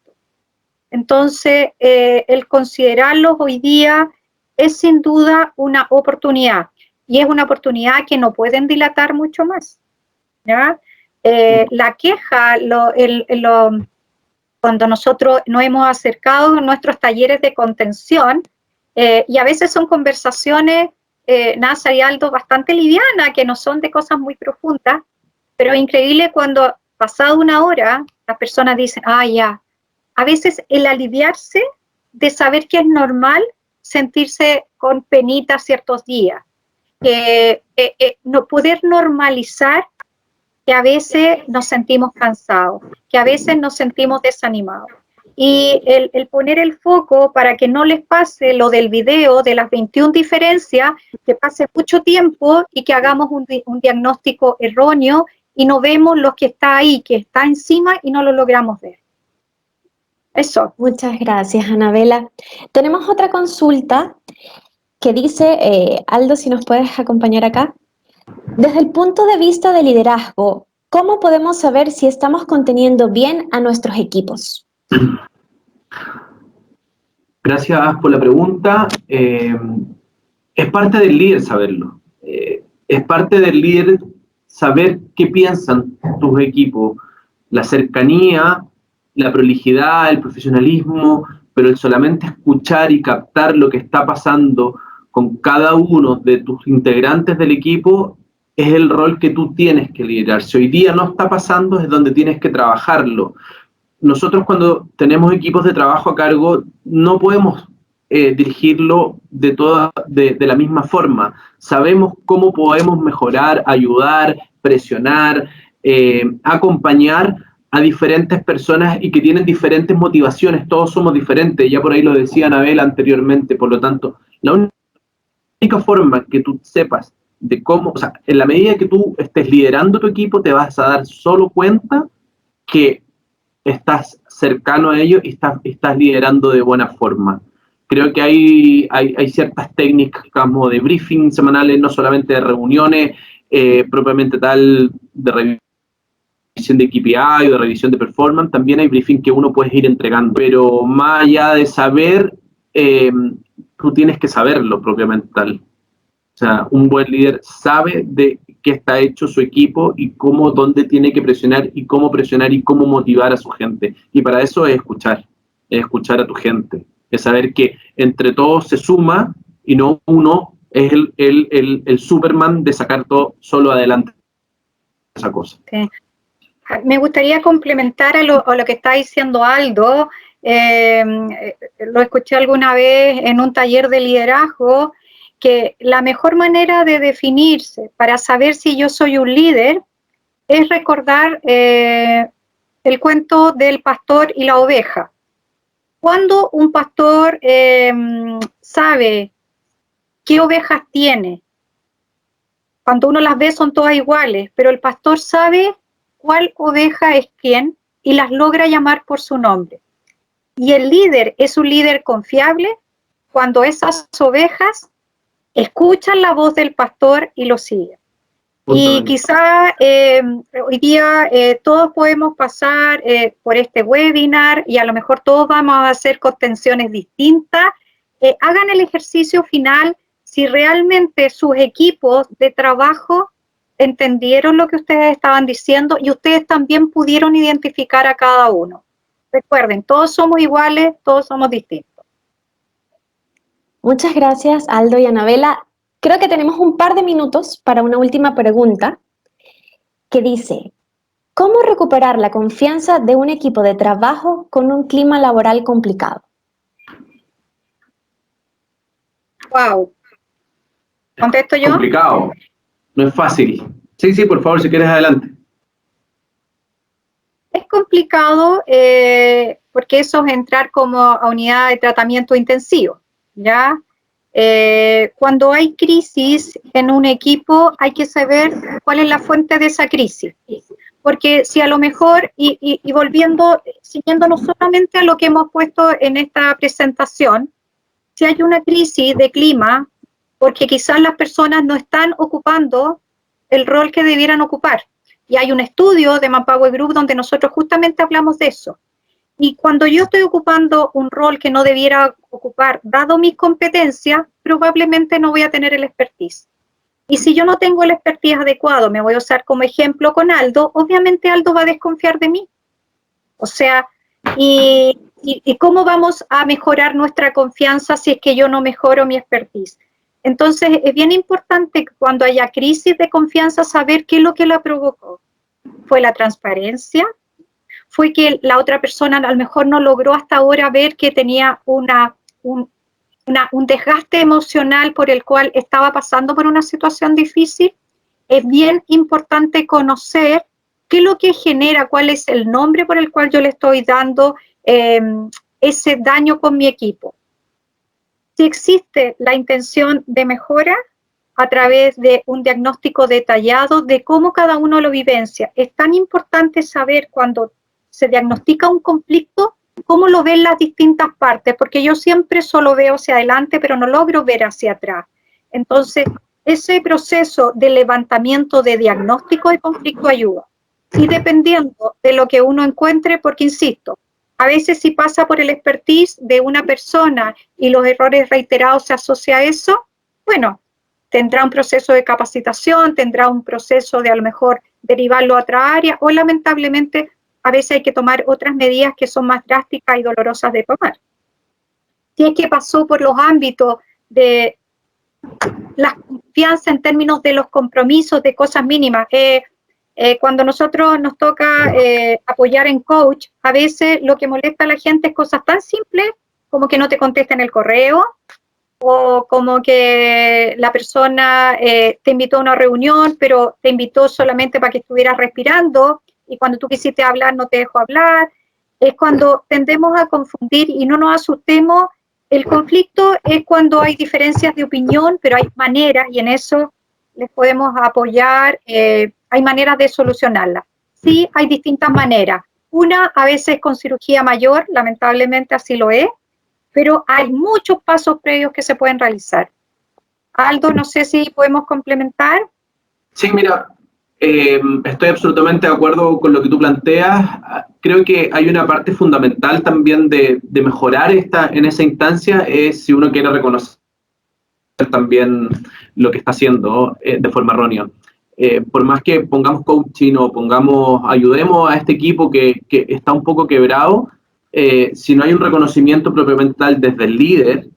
[SPEAKER 2] Entonces, el considerarlos hoy día es sin duda una oportunidad. Y es una oportunidad que no pueden dilatar mucho más, ¿ya? la queja, cuando nosotros nos hemos acercado a nuestros talleres de contención, y a veces son conversaciones, Nasa y Aldo, bastante livianas, que no son de cosas muy profundas, pero es increíble cuando, pasado una hora, las personas dicen, ya. A veces el aliviarse de saber que es normal sentirse con penita ciertos días, que no poder normalizar que a veces nos sentimos cansados, que a veces nos sentimos desanimados. Y el poner el foco para que no les pase lo del video de las 21 diferencias, que pase mucho tiempo y que hagamos un diagnóstico erróneo y no vemos lo que está ahí, que está encima y no lo logramos ver. Eso.
[SPEAKER 1] Muchas gracias, Anabela. Tenemos otra consulta que dice, Aldo, si nos puedes acompañar acá. Desde el punto de vista de liderazgo, ¿cómo podemos saber si estamos conteniendo bien a nuestros equipos?
[SPEAKER 3] Gracias por la pregunta. Es parte del líder saberlo. Es parte del líder saber qué piensan tus equipos. La cercanía, la prolijidad, el profesionalismo, pero el solamente escuchar y captar lo que está pasando con cada uno de tus integrantes del equipo es el rol que tú tienes que liderar. Si hoy día no está pasando, es donde tienes que trabajarlo. Nosotros cuando tenemos equipos de trabajo a cargo, no podemos dirigirlo de la misma forma. Sabemos cómo podemos mejorar, ayudar, presionar, acompañar a diferentes personas y que tienen diferentes motivaciones. Todos somos diferentes, ya por ahí lo decía Anabela anteriormente. Por lo tanto, la única forma que tú sepas de cómo, o sea, en la medida que tú estés liderando tu equipo, te vas a dar solo cuenta que estás cercano a ellos y estás liderando de buena forma. Creo que hay ciertas técnicas como de briefing semanales, no solamente de reuniones propiamente tal, de revisión de KPI o de revisión de performance, también hay briefing que uno puede ir entregando. Pero más allá de saber, tú tienes que saberlo propiamente tal. O sea, un buen líder sabe de qué está hecho su equipo y dónde tiene que presionar y cómo motivar a su gente. Y para eso es escuchar a tu gente. Es saber que entre todos se suma y no uno es el Superman de sacar todo solo adelante esa cosa.
[SPEAKER 2] Okay. Me gustaría complementar a lo que está diciendo Aldo. Lo escuché alguna vez en un taller de liderazgo, que la mejor manera de definirse para saber si yo soy un líder es recordar el cuento del pastor y la oveja. Cuando un pastor sabe qué ovejas tiene, cuando uno las ve son todas iguales, pero el pastor sabe cuál oveja es quién y las logra llamar por su nombre. Y el líder es un líder confiable cuando esas ovejas escuchan la voz del pastor y lo siguen. Y quizá hoy día todos podemos pasar por este webinar y a lo mejor todos vamos a hacer contenciones distintas. Hagan el ejercicio final si realmente sus equipos de trabajo entendieron lo que ustedes estaban diciendo y ustedes también pudieron identificar a cada uno. Recuerden, todos somos iguales, todos somos distintos.
[SPEAKER 1] Muchas gracias, Aldo y Anabela. Creo que tenemos un par de minutos para una última pregunta que dice, ¿cómo recuperar la confianza de un equipo de trabajo con un clima laboral complicado?
[SPEAKER 2] Wow. ¿Contesto yo?
[SPEAKER 3] Complicado. No es fácil. Sí, por favor, si quieres, adelante.
[SPEAKER 2] Es complicado porque eso es entrar como a unidad de tratamiento intensivo, ¿ya? Cuando hay crisis en un equipo hay que saber cuál es la fuente de esa crisis, porque si a lo mejor, y volviendo, siguiéndonos solamente a lo que hemos puesto en esta presentación, si hay una crisis de clima, porque quizás las personas no están ocupando el rol que debieran ocupar, y hay un estudio de Manpower Group donde nosotros justamente hablamos de eso. Y cuando yo estoy ocupando un rol que no debiera ocupar, dado mis competencias, probablemente no voy a tener el expertise. Y si yo no tengo el expertise adecuado, me voy a usar como ejemplo con Aldo, obviamente Aldo va a desconfiar de mí. O sea, ¿y cómo vamos a mejorar nuestra confianza si es que yo no mejoro mi expertise? Entonces, es bien importante que cuando haya crisis de confianza saber qué es lo que la provocó. ¿Fue la transparencia? ¿Fue que la otra persona a lo mejor no logró hasta ahora ver que tenía un desgaste emocional por el cual estaba pasando por una situación difícil? Es bien importante conocer qué es lo que genera, cuál es el nombre por el cual yo le estoy dando ese daño con mi equipo. Si existe la intención de mejora a través de un diagnóstico detallado de cómo cada uno lo vivencia. Es tan importante saber cuando se diagnostica un conflicto, cómo lo ven las distintas partes, porque yo siempre solo veo hacia adelante, pero no logro ver hacia atrás. Entonces, ese proceso de levantamiento de diagnóstico de conflicto ayuda. Y dependiendo de lo que uno encuentre, porque insisto, a veces si pasa por el expertise de una persona y los errores reiterados se asocia a eso, bueno, tendrá un proceso de capacitación, tendrá un proceso de a lo mejor derivarlo a otra área, o lamentablemente a veces hay que tomar otras medidas que son más drásticas y dolorosas de tomar. Si es que pasó por los ámbitos de la confianza en términos de los compromisos, de cosas mínimas, cuando nosotros nos toca apoyar en coach, a veces lo que molesta a la gente es cosas tan simples como que no te contesten el correo, o como que la persona te invitó a una reunión, pero te invitó solamente para que estuvieras respirando, y cuando tú quisiste hablar no te dejó hablar. Es cuando tendemos a confundir, y no nos asustemos, el conflicto es cuando hay diferencias de opinión, pero hay maneras, y en eso les podemos apoyar, hay maneras de solucionarla. Sí, hay distintas maneras. Una, a veces con cirugía mayor, lamentablemente así lo es, pero hay muchos pasos previos que se pueden realizar. Aldo, no sé si podemos complementar.
[SPEAKER 3] Sí, mira, estoy absolutamente de acuerdo con lo que tú planteas. Creo que hay una parte fundamental también de mejorar en esa instancia, es si uno quiere reconocer también lo que está haciendo de forma errónea. Por más que pongamos coaching o ayudemos a este equipo que está un poco quebrado, si no hay un reconocimiento propiamente tal desde el líder,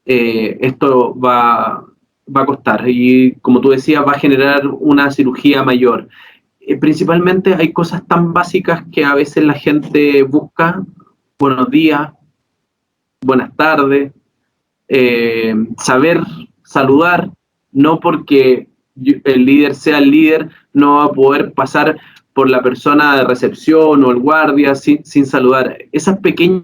[SPEAKER 3] esto va a costar, y como tú decías, va a generar una cirugía mayor. Principalmente hay cosas tan básicas que a veces la gente busca: buenos días, buenas tardes, saber saludar. No porque el líder sea el líder, no va a poder pasar por la persona de recepción o el guardia sin saludar. Esas pequeñas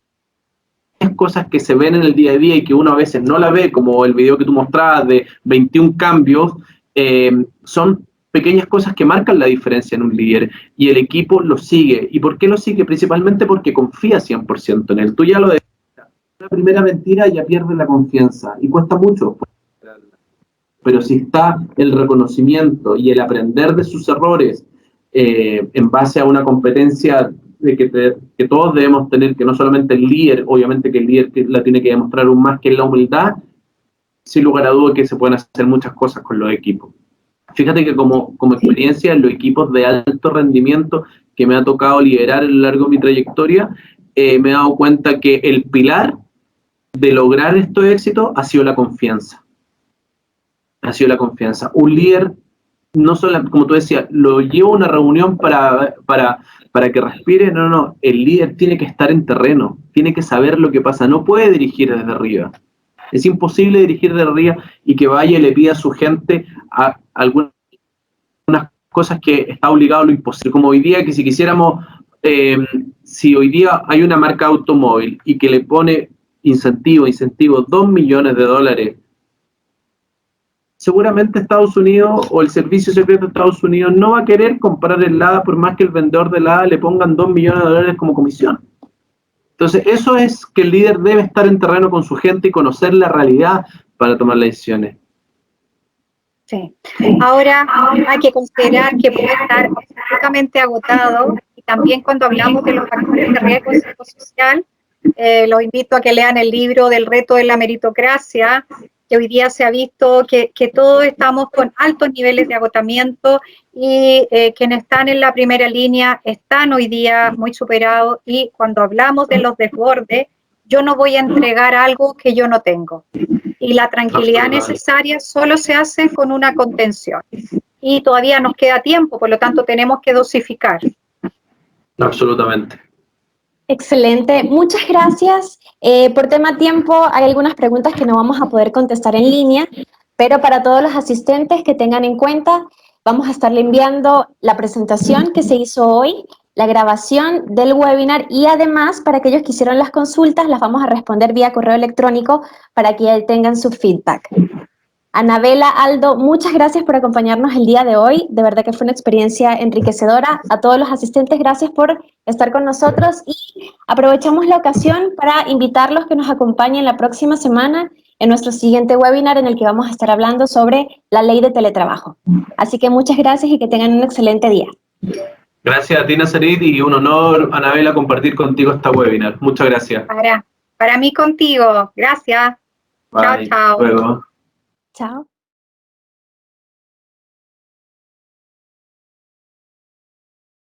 [SPEAKER 3] cosas que se ven en el día a día y que uno a veces no la ve, como el video que tú mostrabas de 21 cambios, son pequeñas cosas que marcan la diferencia en un líder, y el equipo lo sigue. ¿Y por qué lo sigue? Principalmente porque confía 100% en él. Tú ya lo decías, la primera mentira ya pierde la confianza y cuesta mucho. Pero si está el reconocimiento y el aprender de sus errores en base a una competencia de que todos debemos tener, que no solamente el líder, obviamente que el líder la tiene que demostrar aún más, que es la humildad, sin lugar a dudas que se pueden hacer muchas cosas con los equipos. Fíjate que como experiencia en los equipos de alto rendimiento que me ha tocado liderar a lo largo de mi trayectoria, me he dado cuenta que el pilar de lograr estos éxitos ha sido la confianza. Ha sido la confianza. Un líder, no solo, como tú decías, lo lleva a una reunión para que respire. No. El líder tiene que estar en terreno, tiene que saber lo que pasa. No puede dirigir desde arriba. Es imposible dirigir desde arriba y que vaya y le pida a su gente a algunas cosas que está obligado a lo imposible. Como hoy día, que si quisiéramos, si hoy día hay una marca automóvil y que le pone incentivo, $2 millones, seguramente Estados Unidos o el servicio secreto de Estados Unidos no va a querer comprar el Lada por más que el vendedor de Lada le pongan $2 millones como comisión. Entonces, eso es que el líder debe estar en terreno con su gente y conocer la realidad para tomar las decisiones.
[SPEAKER 2] Sí. Ahora hay que considerar que puede estar absolutamente agotado, y también cuando hablamos de los factores de riesgo psicosocial, los invito a que lean el libro del reto de la meritocracia, que hoy día se ha visto que todos estamos con altos niveles de agotamiento y quienes están en la primera línea están hoy día muy superados, y cuando hablamos de los desbordes, yo no voy a entregar algo que yo no tengo. Y la tranquilidad necesaria solo se hace con una contención. Y todavía nos queda tiempo, por lo tanto tenemos que dosificar.
[SPEAKER 3] Absolutamente.
[SPEAKER 1] Excelente, muchas gracias. Por tema tiempo, hay algunas preguntas que no vamos a poder contestar en línea, pero para todos los asistentes que tengan en cuenta, vamos a estarle enviando la presentación que se hizo hoy, la grabación del webinar, y además, para aquellos que hicieron las consultas, las vamos a responder vía correo electrónico para que tengan su feedback. Anabela, Aldo, muchas gracias por acompañarnos el día de hoy. De verdad que fue una experiencia enriquecedora. A todos los asistentes, gracias por estar con nosotros, y aprovechamos la ocasión para invitarlos que nos acompañen la próxima semana en nuestro siguiente webinar, en el que vamos a estar hablando sobre la ley de teletrabajo. Así que muchas gracias y que tengan un excelente día.
[SPEAKER 3] Gracias a ti, Nazaret, y un honor, Anabela, compartir contigo esta webinar. Muchas gracias.
[SPEAKER 2] Para mí contigo. Gracias.
[SPEAKER 3] Bye.
[SPEAKER 2] Chao, chao.
[SPEAKER 3] Luego.
[SPEAKER 1] Chao.